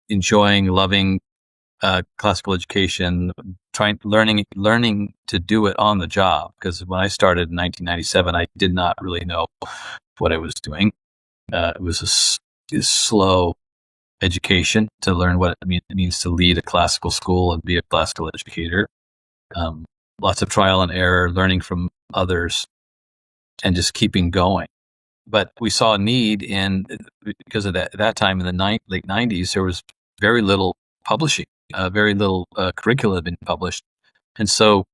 enjoying, loving classical education, learning to do it on the job. Because when I started in 1997, I did not really know what I was doing. It was a slow education to learn what it means to lead a classical school and be a classical educator. Lots of trial and error, learning from others, and just keeping going. But we saw a need because of that time in the late 90s, there was very little publishing, very little curricula had been published. And so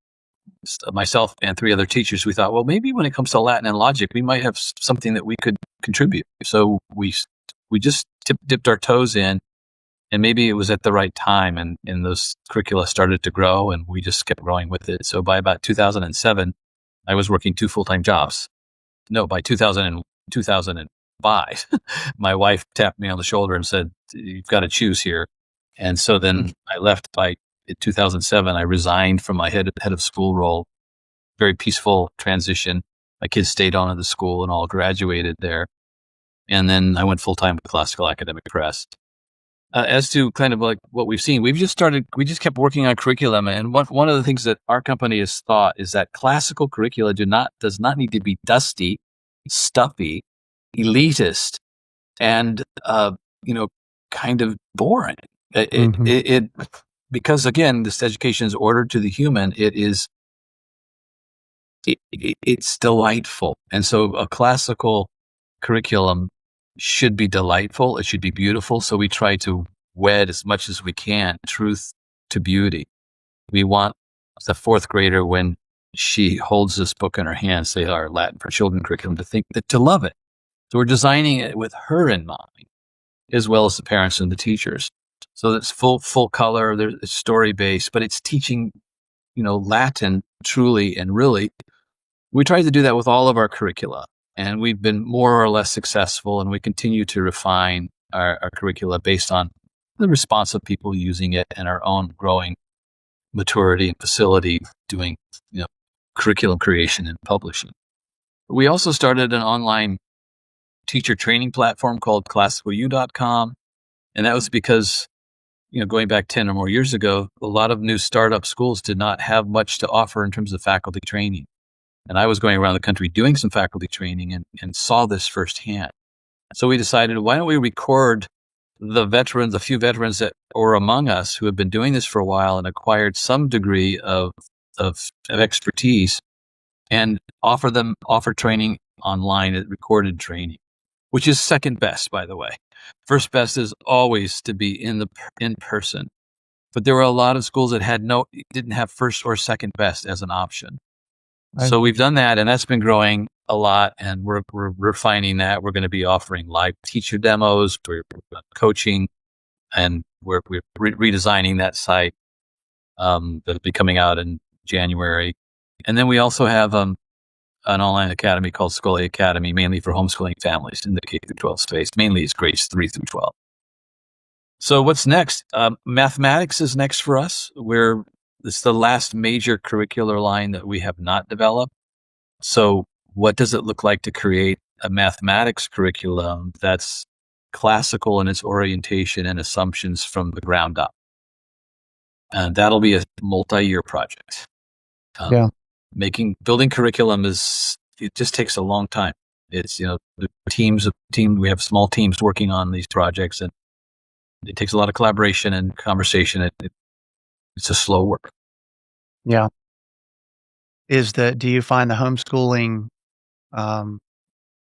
myself and 3 other teachers, we thought, well, maybe when it comes to Latin and logic, we might have something that we could contribute. So we just dipped our toes in, and maybe it was at the right time, and those curricula started to grow, and we just kept growing with it. So by about 2007, I was working 2 full-time jobs. No, by 2005, my wife tapped me on the shoulder and said, you've got to choose here. And so then I left. By 2007, I resigned from my head of school role. Very peaceful transition. My kids stayed on at the school and all graduated there. And then I went full-time with Classical Academic Press. As to kind of like what we've seen, we just kept working on curriculum. And one of the things that our company has thought is that classical curricula does not need to be dusty, stuffy, elitist, and, kind of boring. Because again, this education is ordered to the human. It's delightful. And so a classical curriculum should be delightful. It should be beautiful. So we try to wed as much as we can truth to beauty. We want the 4th grader, when she holds this book in her hand, say our Latin for Children curriculum, to love it. So we're designing it with her in mind, as well as the parents and the teachers. So it's full color. It's story based, but it's teaching, Latin truly and really. We try to do that with all of our curricula. And we've been more or less successful, and we continue to refine our curricula based on the response of people using it and our own growing maturity and facility doing, curriculum creation and publishing. We also started an online teacher training platform called classicalu.com. And that was because, going back 10 or more years ago, a lot of new startup schools did not have much to offer in terms of faculty training. And I was going around the country doing some faculty training and saw this firsthand. So we decided, why don't we record a few veterans that were among us who have been doing this for a while and acquired some degree of expertise, and offer training online at recorded training, which is second best, by the way. First best is always to be in person. But there were a lot of schools that didn't have first or second best as an option. So we've done that, and that's been growing a lot, and we're refining that. We're going to be offering live teacher demos, we're coaching, and we're redesigning that site. That'll be coming out in January. And then we also have an online academy called Schola Academy, mainly for homeschooling families in the K-12 space. Mainly it's grades 3 through 12. So what's next? Mathematics is next for us. It's the last major curricular line that we have not developed. So what does it look like to create a mathematics curriculum that's classical in its orientation and assumptions from the ground up? And that'll be a multi-year project. Building curriculum it just takes a long time. It's, the we have small teams working on these projects, and it takes a lot of collaboration and conversation. It's a slow work. Yeah. Do you find the homeschooling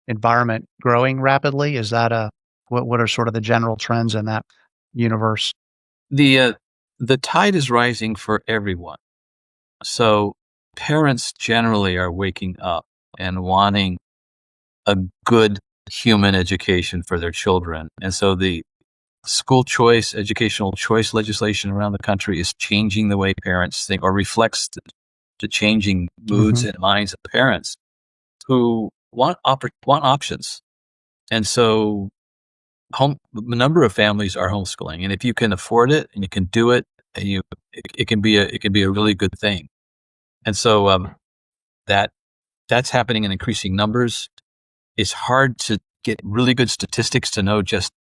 environment growing rapidly? Is that what are sort of the general trends in that universe? The tide is rising for everyone. So parents generally are waking up and wanting a good human education for their children. And so the school choice, educational choice legislation around the country is changing the way parents think, or reflects the changing moods and minds of parents who want options. And so a number of families are homeschooling. And if you can afford it and you can do it, and it can be a really good thing. And so that's happening in increasing numbers. It's hard to get really good statistics to know just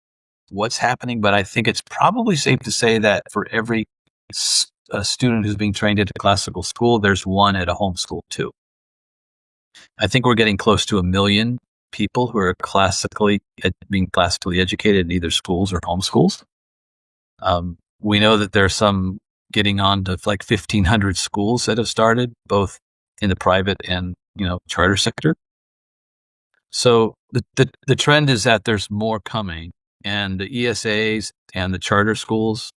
what's happening, but I think it's probably safe to say that for every student who's being trained at a classical school, there's one at a homeschool too. I think we're getting close to 1 million people who are being classically educated in either schools or homeschools. We know that there are some getting on to like 1,500 schools that have started, both in the private and charter sector. So the trend is that there's more coming, and the ESAs and the charter schools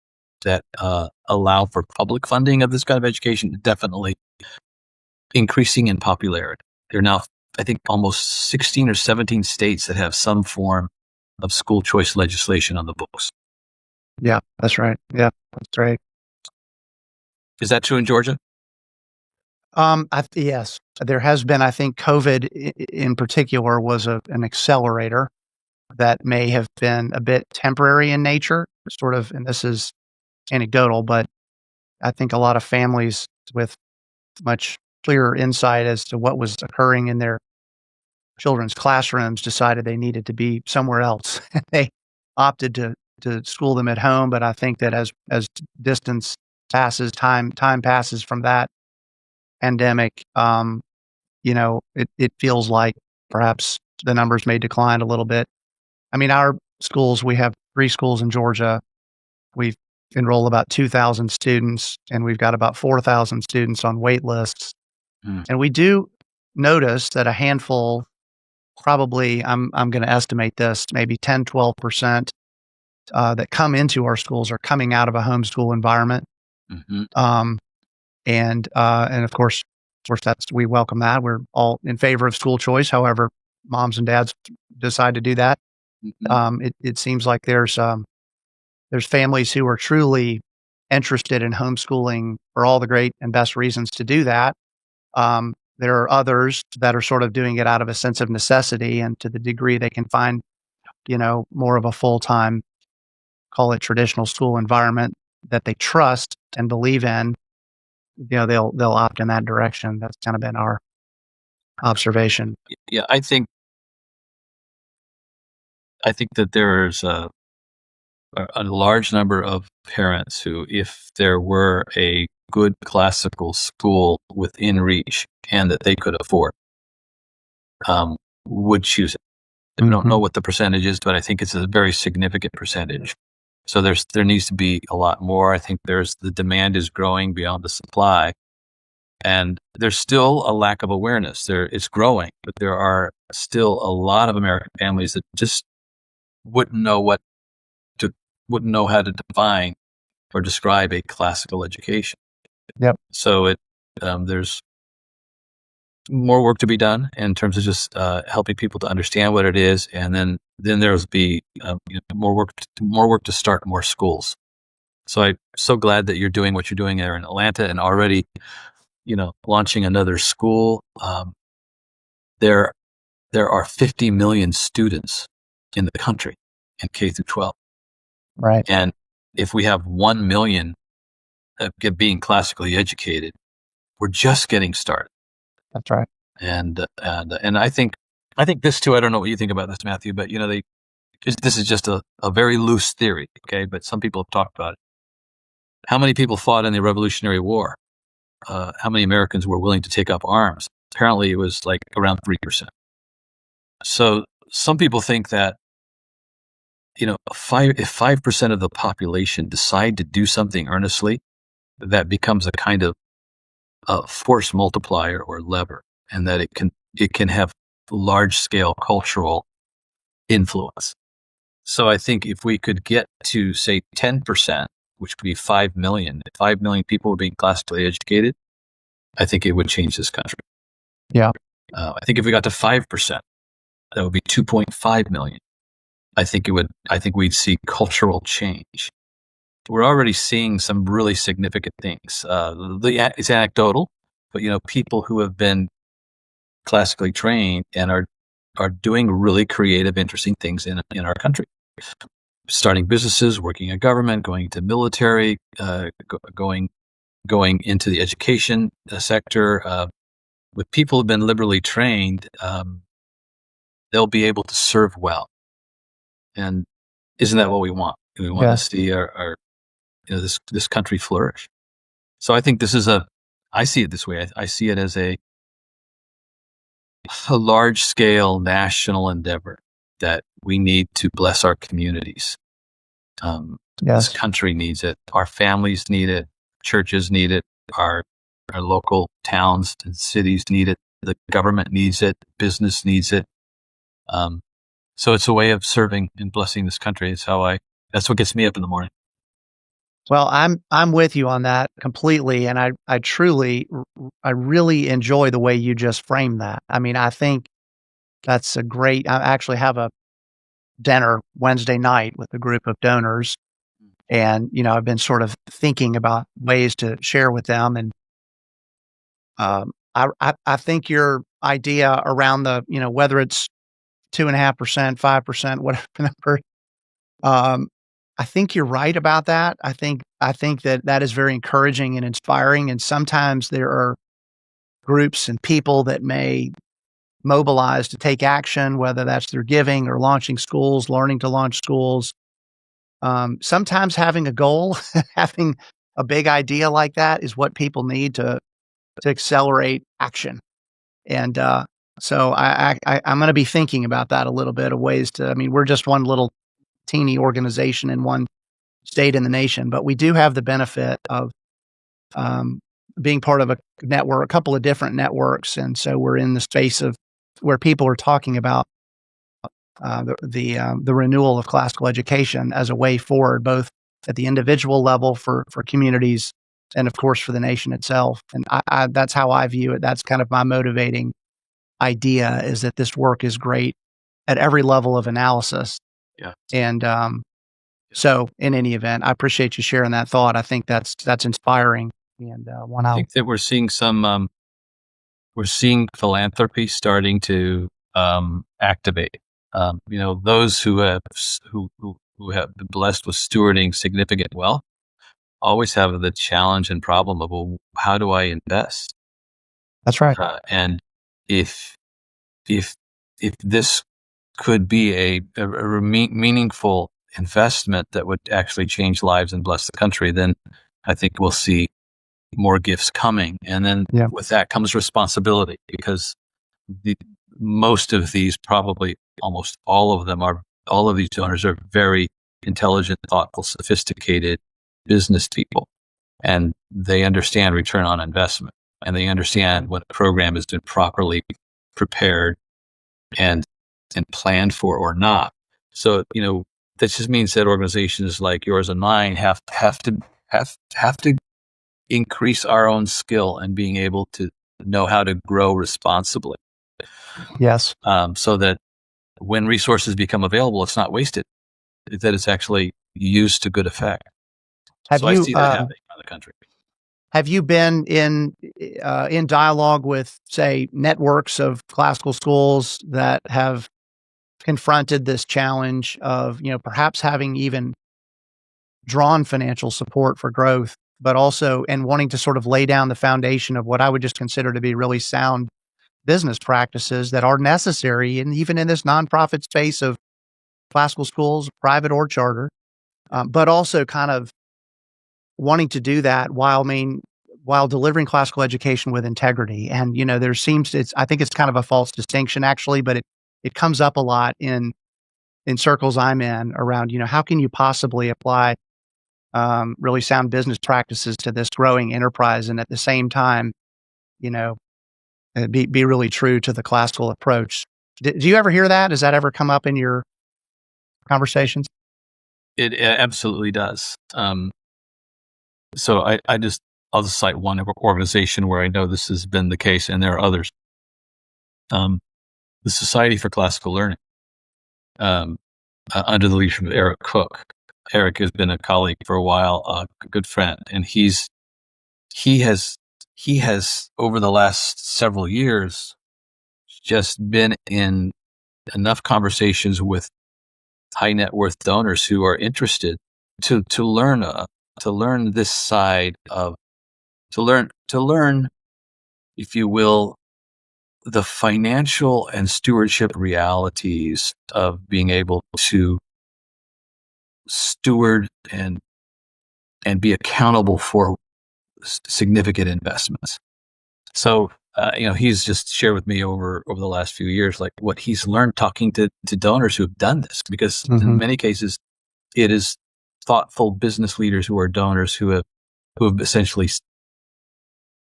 that allow for public funding of this kind of education definitely increasing in popularity. There are now, I think, almost 16 or 17 states that have some form of school choice legislation on the books. Yeah, that's right. Yeah, that's right. Is that true in Georgia? Yes, there has been. I think COVID in particular was an accelerator that may have been a bit temporary in nature, sort of. And this is anecdotal, but I think a lot of families with much clearer insight as to what was occurring in their children's classrooms decided they needed to be somewhere else. They opted to school them at home, but I think that as distance passes, time passes from that pandemic, it feels like perhaps the numbers may decline a little bit. I mean, our schools, we have 3 schools in Georgia. We enroll about 2,000 students, and we've got about 4,000 students on wait lists. And we do notice that a handful, probably, I'm gonna estimate this, maybe 10, 12%, that come into our schools are coming out of a homeschool environment. And of course, we welcome that. We're all in favor of school choice. However, moms and dads decide to do that. It seems like there's families who are truly interested in homeschooling for all the great and best reasons to do that. There are others that are sort of doing it out of a sense of necessity, and to the degree they can find, more of a full-time, call it traditional school environment that they trust and believe in, they'll opt in that direction. That's kind of been our observation. Yeah, I think that there's a large number of parents who, if there were a good classical school within reach and that they could afford, would choose it. I don't know what the percentage is, but I think it's a very significant percentage. So there needs to be a lot more. I think the demand is growing beyond the supply, and there's still a lack of awareness. It's growing, but there are still a lot of American families that just wouldn't know how to define or describe a classical education. Yep. So there's more work to be done in terms of just helping people to understand what it is, and then there'll be more work to start more schools. So I'm so glad that you're doing what you're doing there in Atlanta and already launching another school. There are 50 million students in the country in K through 12. Right. And if we have 1 million being classically educated, we're just getting started. That's right. And I think this too. I don't know what you think about this, Matthew, but this is just a very loose theory, okay? But some people have talked about it. How many people fought in the Revolutionary War? How many Americans were willing to take up arms? Apparently, it was like around 3%. So some people think that if 5% of the population decide to do something earnestly, that becomes a kind of force multiplier or lever, and that it can have large scale cultural influence. So I think if we could get to, say, 10%, which would be 5 million, if 5 million people were being classically educated, I think it would change this country. Yeah. I think if we got to 5%, that would be 2.5 million. I think we'd see cultural change. We're already seeing some really significant things. It's anecdotal, but people who have been classically trained and are doing really creative, interesting things in our country. Starting businesses, working in government, going into military, going into the education sector. With people who've been liberally trained, they'll be able to serve well. And isn't that what we want? We want to see our this country flourish. So I think I see it this way. I see it as large-scale national endeavor that we need to bless our communities. This country needs it. Our families need it. Churches need it. Our local towns and cities need it. The government needs it. Business needs it. So it's a way of serving and blessing this country. That's what gets me up in the morning. Well, I'm with you on that completely, and I really enjoy the way you just framed that. I mean, I think that's a great. I actually have a dinner Wednesday night with a group of donors, and I've been sort of thinking about ways to share with them, and I think your idea around the whether it's 2.5%, 5%, whatever number. I think you're right about that. I think that is very encouraging and inspiring. And sometimes there are groups and people that may mobilize to take action, whether that's through giving or launching schools, learning to launch schools. Sometimes having a goal, having a big idea like that is what people need to accelerate action. And so I'm going to be thinking about that a little bit of ways to. I mean, we're just one little teeny organization in one state in the nation, but we do have the benefit of being part of a network, a couple of different networks, and so we're in the space of where people are talking about the renewal of classical education as a way forward, both at the individual level for communities, and of course for the nation itself. And I that's how I view it. That's kind of my motivating idea, is that this work is great at every level of analysis. Yeah. And so in any event, I appreciate you sharing that thought. I think that's inspiring. And I think that we're seeing philanthropy starting to activate. Those who have been blessed with stewarding significant wealth always have the challenge and problem of, well, how do I invest? That's right. And if this could be a meaningful investment that would actually change lives and bless the country, then I think we'll see more gifts coming. And then with that comes responsibility, because most of these, probably almost all of these donors are very intelligent, thoughtful, sophisticated business people. And they understand return on investment, and they understand when a program has been properly prepared and planned for or not. So, that just means that organizations like yours and mine have to increase our own skill and being able to know how to grow responsibly. Yes. So that when resources become available, it's not wasted, that it's actually used to good effect. I see that happening around the country. Have you been in dialogue with, say, networks of classical schools that have confronted this challenge of, perhaps having even drawn financial support for growth, but also and wanting to sort of lay down the foundation of what I would just consider to be really sound business practices that are necessary, and even in this nonprofit space of classical schools, private or charter, but also kind of wanting to do that while delivering classical education with integrity. And, I think it's kind of a false distinction actually, but it comes up a lot in circles I'm in around, how can you possibly apply really sound business practices to this growing enterprise, and at the same time, be really true to the classical approach. Do you ever hear that? Does that ever come up in your conversations? It absolutely does. So I'll just cite one organization where I know this has been the case, and there are others. The Society for Classical Learning, under the leadership of Eric Cook. Eric has been a colleague for a while, a good friend, and he has over the last several years just been in enough conversations with high net worth donors who are interested to learn this side of to learn, if you will, the financial and stewardship realities of being able to steward and be accountable for significant investments. So he's just shared with me over the last few years, like what he's learned talking to donors who have done this, because in many cases, it is thoughtful business leaders who are donors who have essentially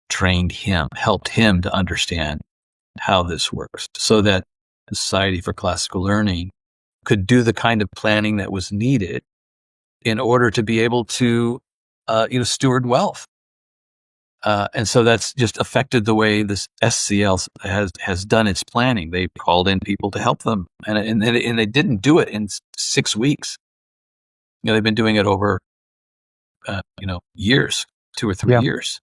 trained him, helped him to understand how this works, so that the Society for Classical Learning could do the kind of planning that was needed in order to be able to, steward wealth. And so that's just affected the way this SCL has done its planning. They called in people to help them, and they didn't do it in 6 weeks. They've been doing it over, years, 2 or 3 years.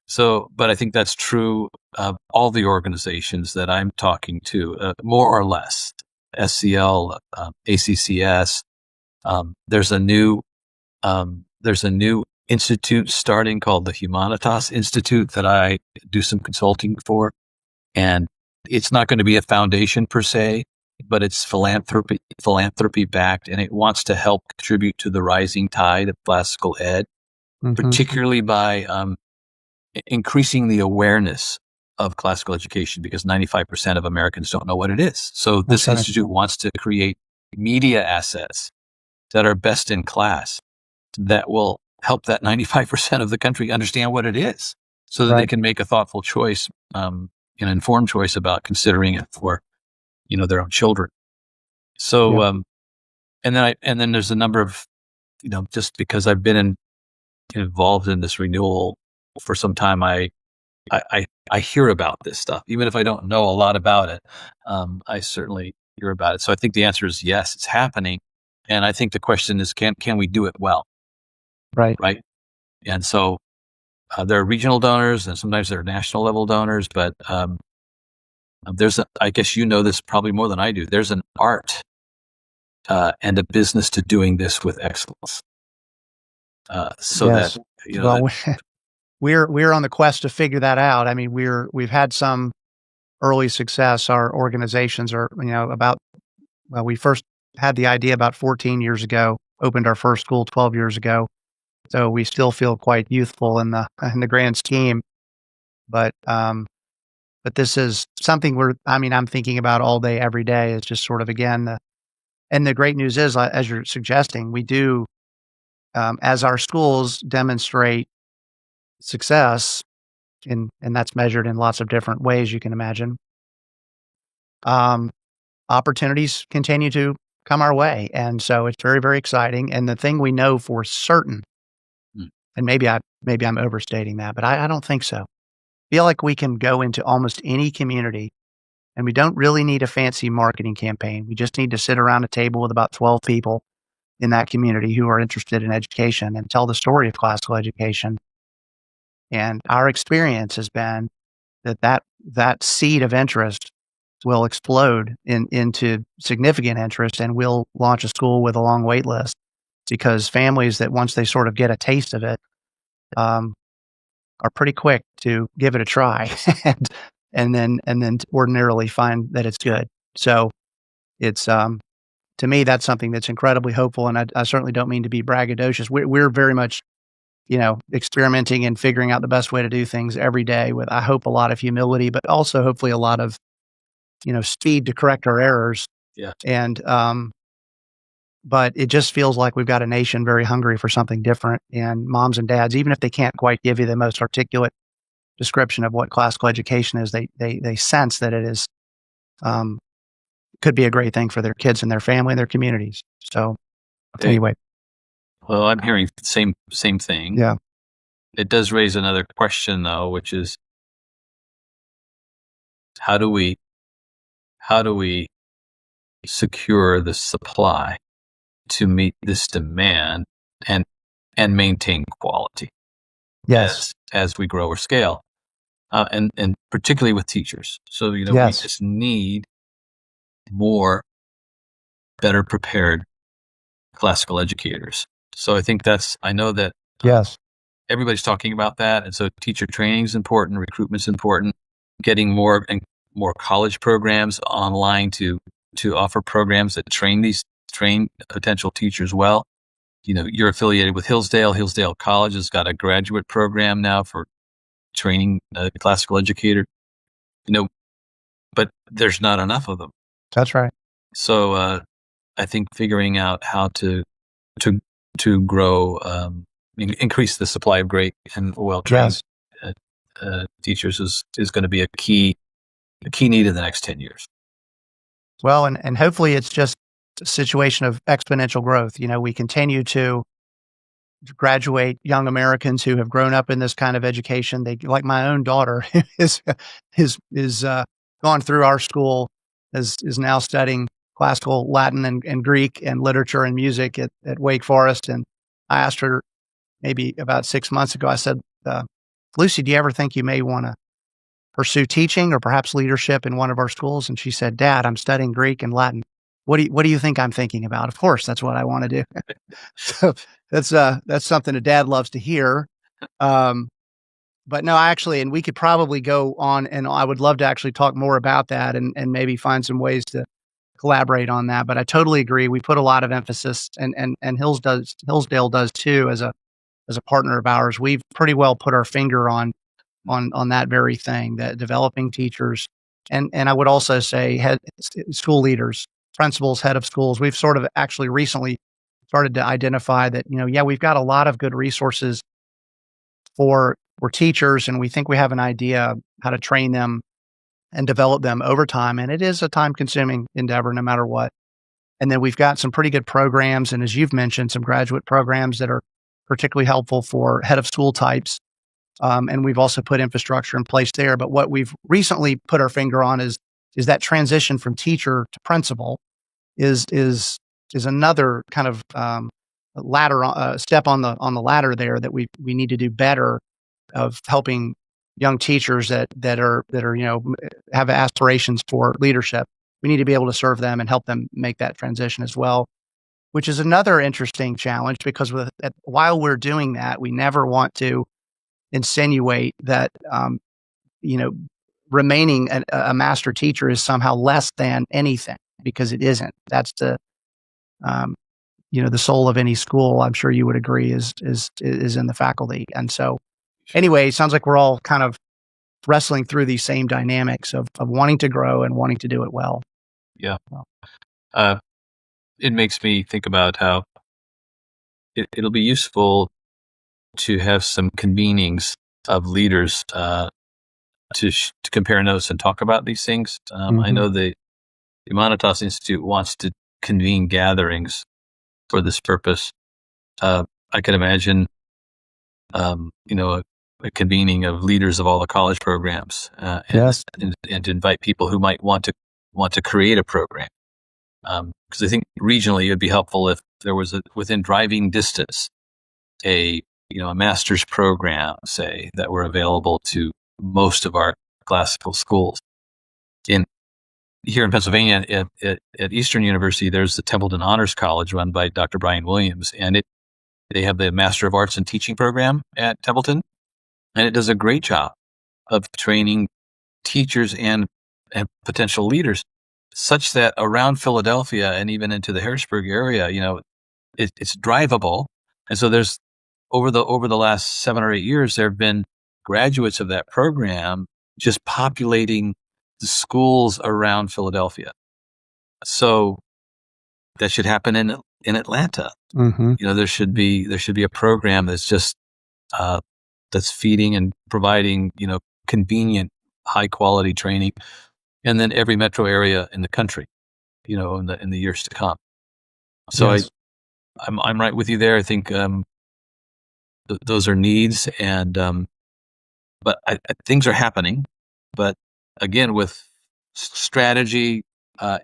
So, but I think that's true of all the organizations that I'm talking to, more or less. SCL, ACCS. There's a new institute starting called the Humanitas Institute that I do some consulting for, and it's not going to be a foundation per se, but it's philanthropy backed, and it wants to help contribute to the rising tide of classical ed, particularly by increasing the awareness of classical education, because 95% of Americans don't know what it is. So this institute wants to create media assets that are best in class that will help that 95% of the country understand what it is, so that they can make a thoughtful choice, an informed choice about considering it for, their own children. So, and then there's a number of, just because I've been involved in this renewal for some time, I hear about this stuff, even if I don't know a lot about it. I certainly hear about it. So I think the answer is yes, it's happening. And I think the question is, can we do it well? Right. And so there are regional donors, and sometimes there are national level donors, but I guess you know this probably more than I do, there's an art and a business to doing this with excellence. We're on the quest to figure that out. I mean, we've had some early success. Our organizations are, we first had the idea about 14 years ago, opened our first school 12 years ago. So we still feel quite youthful in the grand scheme, but this is something I'm thinking about all day, every day. Is just sort of, again, and the great news is, as you're suggesting, we do, as our schools demonstrate success, and that's measured in lots of different ways you can imagine. Opportunities continue to come our way, and so it's very, very exciting. And the thing we know for certain, and maybe I'm overstating that, but I don't think so. I feel like we can go into almost any community, and we don't really need a fancy marketing campaign. We just need to sit around a table with about 12 people in that community who are interested in education and tell the story of classical education. And our experience has been that seed of interest will explode into significant interest, and we'll launch a school with a long wait list, because families that, once they sort of get a taste of it, are pretty quick to give it a try and then ordinarily find that it's good. So it's, to me, that's something that's incredibly hopeful. And I certainly don't mean to be braggadocious. We're very much, experimenting and figuring out the best way to do things every day, with, I hope, a lot of humility, but also hopefully a lot of, speed to correct our errors. Yeah. And, but it just feels like we've got a nation very hungry for something different. And moms and dads, even if they can't quite give you the most articulate description of what classical education is, they sense that it is, could be a great thing for their kids and their family and their communities. So anyway. Well, I'm hearing the same thing. Yeah. It does raise another question, though, which is, how do we secure the supply to meet this demand and maintain quality? Yes. As we grow or scale, and particularly with teachers. So, we just need more better prepared classical educators. So I think I know that everybody's talking about that. And so teacher training is important, recruitment's important, getting more college programs online to offer programs that train potential teachers well. You're affiliated with Hillsdale. Hillsdale College has got a graduate program now for training a classical educator, but there's not enough of them. That's right. So I think figuring out how to grow, increase the supply of great and well-trained teachers is going to be a key need in the next 10 years. Well, and hopefully it's just a situation of exponential growth. We continue to graduate young Americans who have grown up in this kind of education. They, like my own daughter, is gone through our school, is now studying classical Latin and Greek and literature and music at Wake Forest. And I asked her maybe about 6 months ago, I said, Lucy, do you ever think you may want to pursue teaching or perhaps leadership in one of our schools? And she said, Dad, I'm studying Greek and Latin. What do you think I'm thinking about? Of course, that's what I want to do. So that's something a dad loves to hear. But no, actually, and we could probably go on, and I would love to actually talk more about that and maybe find some ways to collaborate on that. But I totally agree. We put a lot of emphasis, and Hillsdale does too, as a partner of ours. We've pretty well put our finger on that very thing, that developing teachers, and I would also say school leaders, principals, head of schools. We've sort of actually recently started to identify that, we've got a lot of good resources for teachers, and we think we have an idea how to train them and develop them over time. And it is a time-consuming endeavor no matter what. And then we've got some pretty good programs, and as you've mentioned, some graduate programs that are particularly helpful for head of school types. And we've also put infrastructure in place there. But what we've recently put our finger on is that transition from teacher to principal is another kind of ladder step on the ladder there that we need to do better of helping young teachers that are have aspirations for leadership. We need to be able to serve them and help them make that transition as well, which is another interesting challenge, because while we're doing that, we never want to insinuate that remaining a master teacher is somehow less than anything, because it isn't. That's the soul of any school. I'm sure you would agree is in the faculty. And so, anyway, it sounds like we're all kind of wrestling through these same dynamics of wanting to grow and wanting to do it well. Yeah. It makes me think about how it'll be useful to have some convenings of leaders to compare notes and talk about these things. I know the Humanitas Institute wants to convene gatherings for this purpose. I could imagine, a convening of leaders of all the college programs, Yes. and to invite people who might want to create a program. Because I think regionally it would be helpful if there was within driving distance a master's program, say, that were available to most of our classical schools. Here in Pennsylvania, at Eastern University, there's the Templeton Honors College run by Dr. Brian Williams, and they have the Master of Arts in Teaching program at Templeton, and it does a great job of training teachers and potential leaders, such that around Philadelphia and even into the Harrisburg area, it's drivable. And so there's over the last 7 or 8 years, there have been graduates of that program just populating the schools around Philadelphia. So that should happen in Atlanta. There should be a program that's just that's feeding and providing convenient, high quality training, and then every metro area in the country, in the years to come. So yes. I'm right with you there. I think those are needs, and but things are happening. But again, with strategy,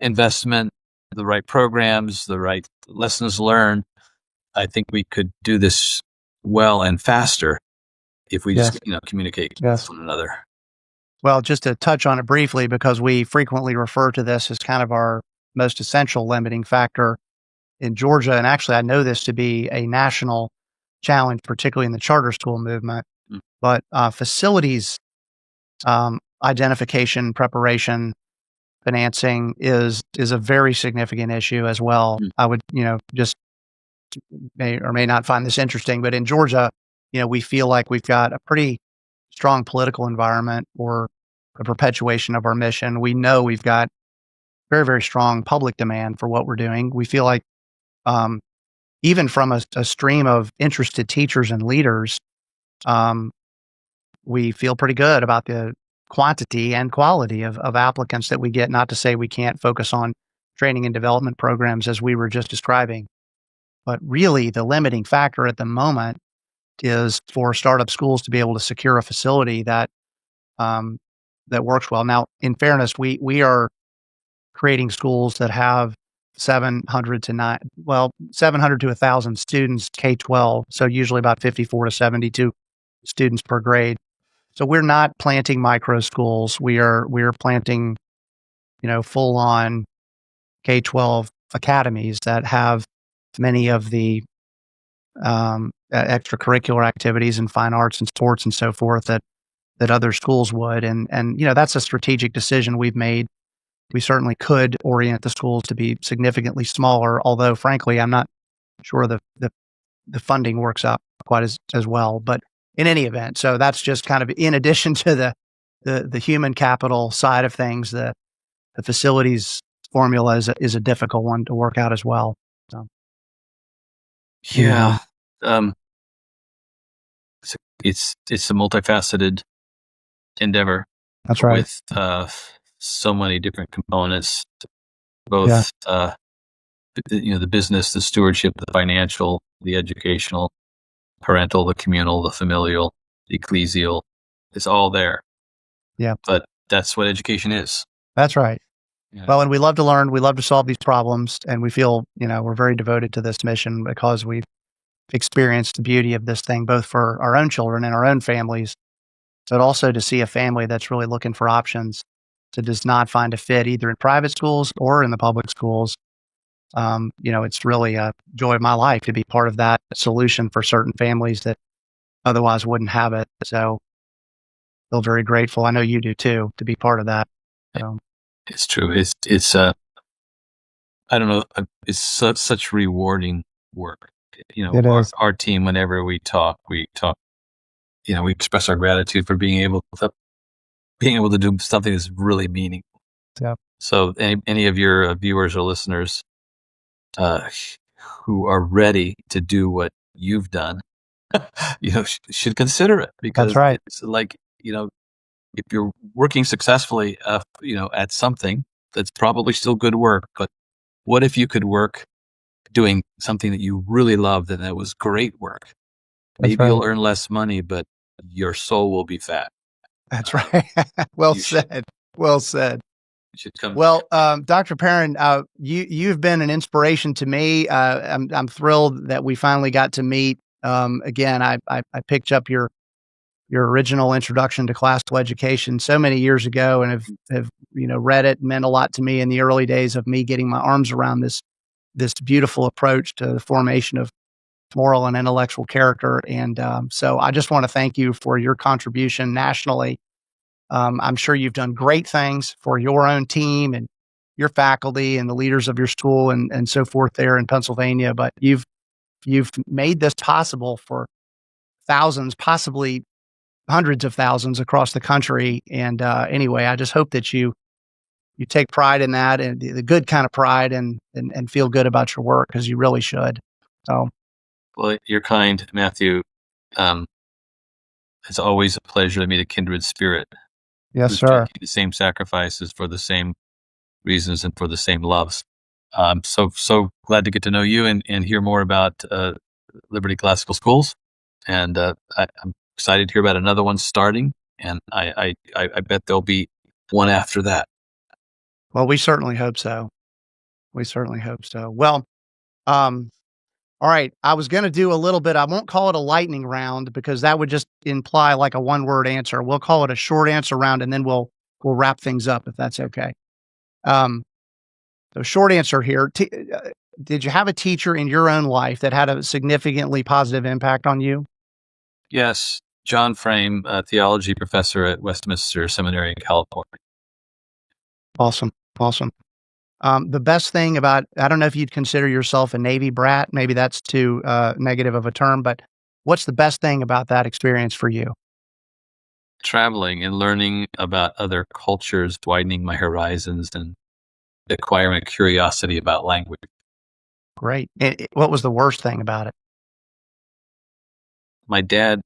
investment, the right programs, the right lessons learned, I think we could do this well and faster if we just communicate with one another. Well, just to touch on it briefly, because we frequently refer to this as kind of our most essential limiting factor in Georgia, and actually I know this to be a national challenge, particularly in the charter school movement, but facilities identification, preparation, financing is a very significant issue as well. I would, just may or may not find this interesting, but in Georgia, we feel like we've got a pretty strong political environment or the perpetuation of our mission. We know we've got very, very strong public demand for what we're doing. We feel like even from a stream of interested teachers and leaders, we feel pretty good about the quantity and quality of applicants that we get. Not to say we can't focus on training and development programs as we were just describing, but really the limiting factor at the moment is for startup schools to be able to secure a facility that that works well. Now, in fairness, we are creating schools that have 700 to 1,000 students K-12. So usually about 54 to 72 students per grade. So we're not planting micro schools. We're planting, full on K-12 academies that have many of the extracurricular activities and fine arts and sports and so forth that other schools would. And that's a strategic decision we've made. We certainly could orient the schools to be significantly smaller, although frankly, I'm not sure the funding works out quite as well. But in any event, so that's just kind of in addition to the human capital side of things, the facilities formula is a difficult one to work out as well. So. Yeah. It's a multifaceted endeavor. That's right. With so many different components, both the business, the stewardship, the financial, the educational, parental, the communal, the familial, the ecclesial. It's all there. Yeah. But that's what education is. That's right. Yeah. Well, and we love to learn, we love to solve these problems, and we feel, we're very devoted to this mission because we've experienced the beauty of this thing, both for our own children and our own families, but also to see a family that's really looking for options that does not find a fit either in private schools or in the public schools. It's really a joy of my life to be part of that solution for certain families that otherwise wouldn't have it. So I feel very grateful. I know you do too, to be part of that. So. It's true. It's I don't know. It's such rewarding work. Our team, whenever we talk, we express our gratitude for being able to do something that's really meaningful. Yeah. So any of your viewers or listeners who are ready to do what you've done, should consider it, because that's right. It's like, if you're working successfully, at something, that's probably still good work. But what if you could work doing something that you really loved and that was great work? Maybe you'll earn less money, but your soul will be fat. That's right. Well said. Well said. You should come. Well, Dr. Perrín, you've been an inspiration to me. I'm thrilled that we finally got to meet. Again, I picked up your original introduction to classical education so many years ago, and have read it. It meant a lot to me in the early days of me getting my arms around this beautiful approach to the formation of moral and intellectual character. And so I just want to thank you for your contribution nationally. I'm sure you've done great things for your own team and your faculty and the leaders of your school and so forth there in Pennsylvania. But you've made this possible for thousands, possibly hundreds of thousands across the country. And anyway, I just hope that you take pride in that, and the good kind of pride, and feel good about your work, because you really should. So, well, you're kind, Matthew. It's always a pleasure to meet a kindred spirit. Yes, sir. The same sacrifices for the same reasons and for the same loves. I'm so glad to get to know you and hear more about Liberty Classical Schools. And I'm excited to hear about another one starting. And I bet there'll be one after that. Well, we certainly hope so. Well, all right. I was going to do a little bit. I won't call it a lightning round, because that would just imply like a one-word answer. We'll call it a short answer round, and then we'll wrap things up, if that's okay. So short answer here. Did you have a teacher in your own life that had a significantly positive impact on you? Yes. John Frame, a theology professor at Westminster Seminary in California. Awesome. The best thing about, I don't know if you'd consider yourself a Navy brat. Maybe that's too negative of a term, but what's the best thing about that experience for you? traveling and learning about other cultures, widening my horizons, and acquiring a curiosity about language. Great. What was the worst thing about it? My dad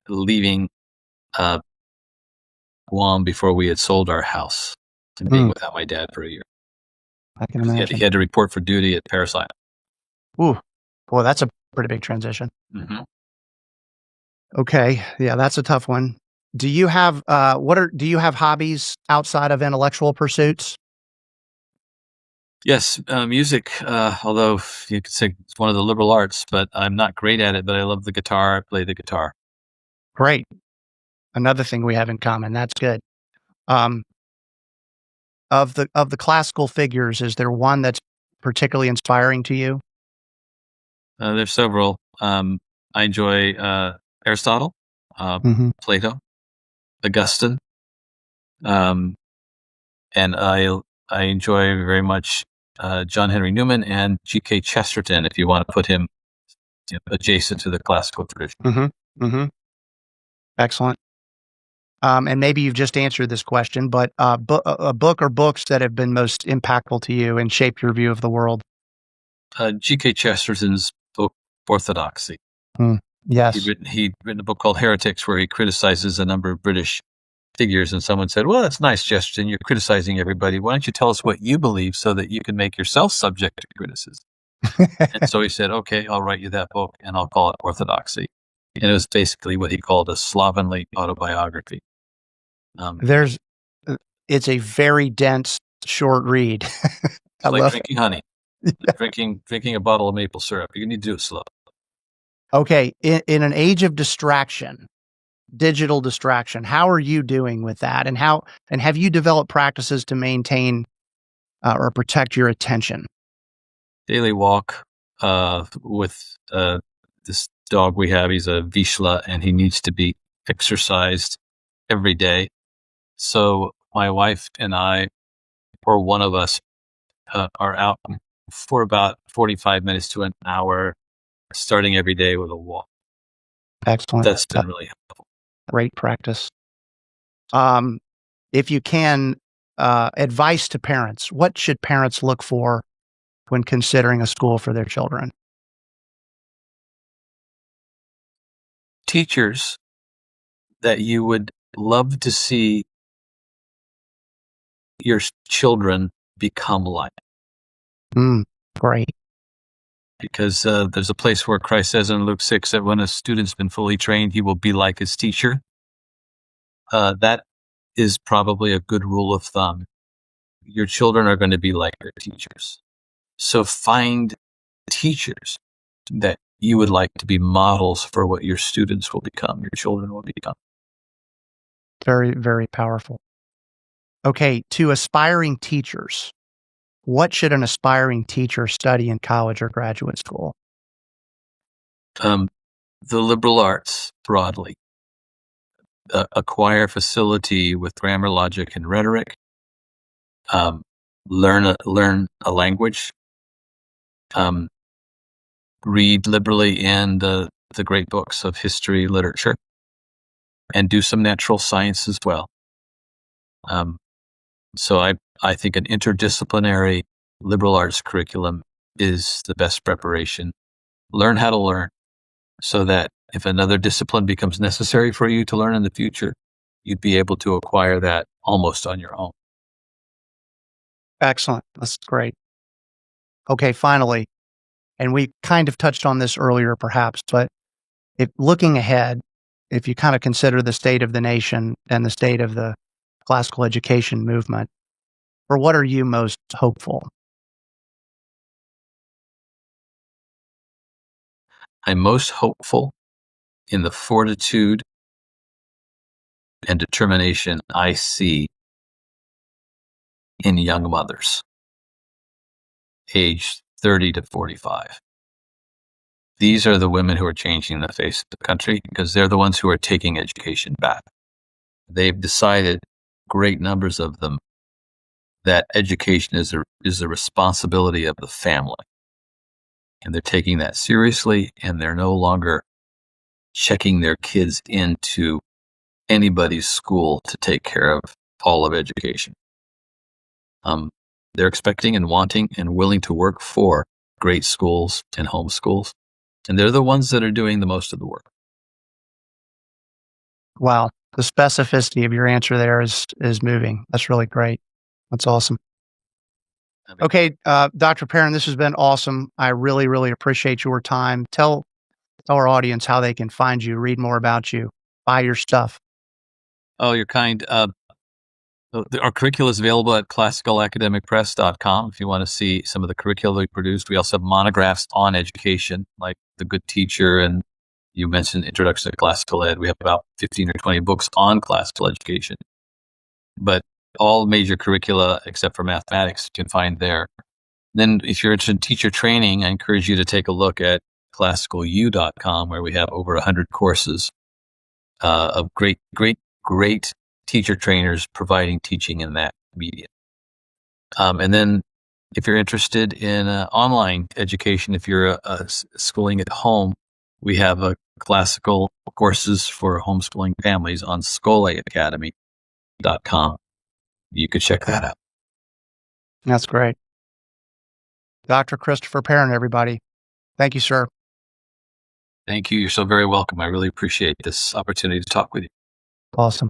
leaving Guam before we had sold our house and being without my dad for a year. I can He imagine. had to report for duty at Paris Island. Ooh, boy, that's a pretty big transition. Mm-hmm. Okay, yeah, that's a tough one. Do you have do you have hobbies outside of intellectual pursuits? Yes, music, although you could say it's one of the liberal arts, but I'm not great at it, but I love the guitar. I play the guitar. Great. Another thing we have in common. That's good. Um, of the classical figures, is there one that's particularly inspiring to you? There's several. I enjoy Aristotle, Mhm. Plato, Augustine, um, and I enjoy very much John Henry Newman and G.K. Chesterton, if you want to put him adjacent to the classical tradition. Mhm. Mhm. Excellent. And maybe you've just answered this question, but a book or books that have been most impactful to you and shaped your view of the world? G.K. Chesterton's book, Orthodoxy. Yes. He'd written a book called Heretics, where he criticizes a number of British figures, and someone said, "Well, that's nice, Chesterton. You're criticizing everybody. Why don't you tell us what you believe so that you can make yourself subject to criticism?" And so he said, "Okay, I'll write you that book, and I'll call it Orthodoxy." And it was basically what he called a slovenly autobiography. There's it's a very dense, short read. It's I like love drinking honey, drinking a bottle of maple syrup. You need to do it slow. Okay, in an age of distraction, digital distraction, how are you doing with that? And have you developed practices to maintain or protect your attention? Daily walk with this dog we have. He's a Vizsla, and he needs to be exercised every day. So my wife and I, or one of us, are out for about 45 minutes to an hour, starting every day with a walk. Excellent. That's been really helpful. Great practice. Um, if you can, advice to parents, what should parents look for when considering a school for their children? Teachers that you would love to see your children become like. Great. Because there's a place where Christ says in Luke 6 that when a student's been fully trained, he will be like his teacher. That is probably a good rule of thumb. Your children are going to be like their teachers. So find teachers that you would like to be models for what your students will become, your children will become. Very, very powerful. Okay, to aspiring teachers, what should an aspiring teacher study in college or graduate school? The liberal arts broadly. Acquire facility with grammar, logic, and rhetoric. Learn a language. Read liberally in the great books of history, literature, and do some natural science as well. So I think an interdisciplinary liberal arts curriculum is the best preparation. Learn how to learn so that if another discipline becomes necessary for you to learn in the future, you'd be able to acquire that almost on your own. Excellent. That's great. Okay, finally, and we kind of touched on this earlier perhaps, but if looking ahead, if you kind of consider the state of the nation and the state of the classical education movement, for what are you most hopeful? I'm most hopeful in the fortitude and determination I see in young mothers, age 30 to 45. These are the women who are changing the face of the country because they're the ones who are taking education back. They've decided, great numbers of them, that education is a responsibility of the family. And they're taking that seriously, and they're no longer checking their kids into anybody's school to take care of all of education. They're expecting and wanting and willing to work for great schools and home schools. And they're the ones that are doing the most of the work. Wow. The specificity of your answer there is moving. That's really great. That's awesome. Okay, Dr. Perrin, this has been awesome. I really, really appreciate your time. Tell our audience how they can find you, read more about you, buy your stuff. Oh, you're kind. Our curricula is available at classicalacademicpress.com if you want to see some of the curricula we produced. We also have monographs on education, like The Good Teacher, and you mentioned Introduction to Classical Ed. We have about 15 or 20 books on classical education. But all major curricula, except for mathematics, you can find there. Then if you're interested in teacher training, I encourage you to take a look at classicalu.com, where we have over 100 courses of great teacher trainers providing teaching in that medium. And then if you're interested in online education, if you're schooling at home, we have classical courses for homeschooling families on scholaacademy.com. You could check that out. That's great. Dr. Christopher Perrin, everybody. Thank you, sir. Thank you. You're so very welcome. I really appreciate this opportunity to talk with you. Awesome.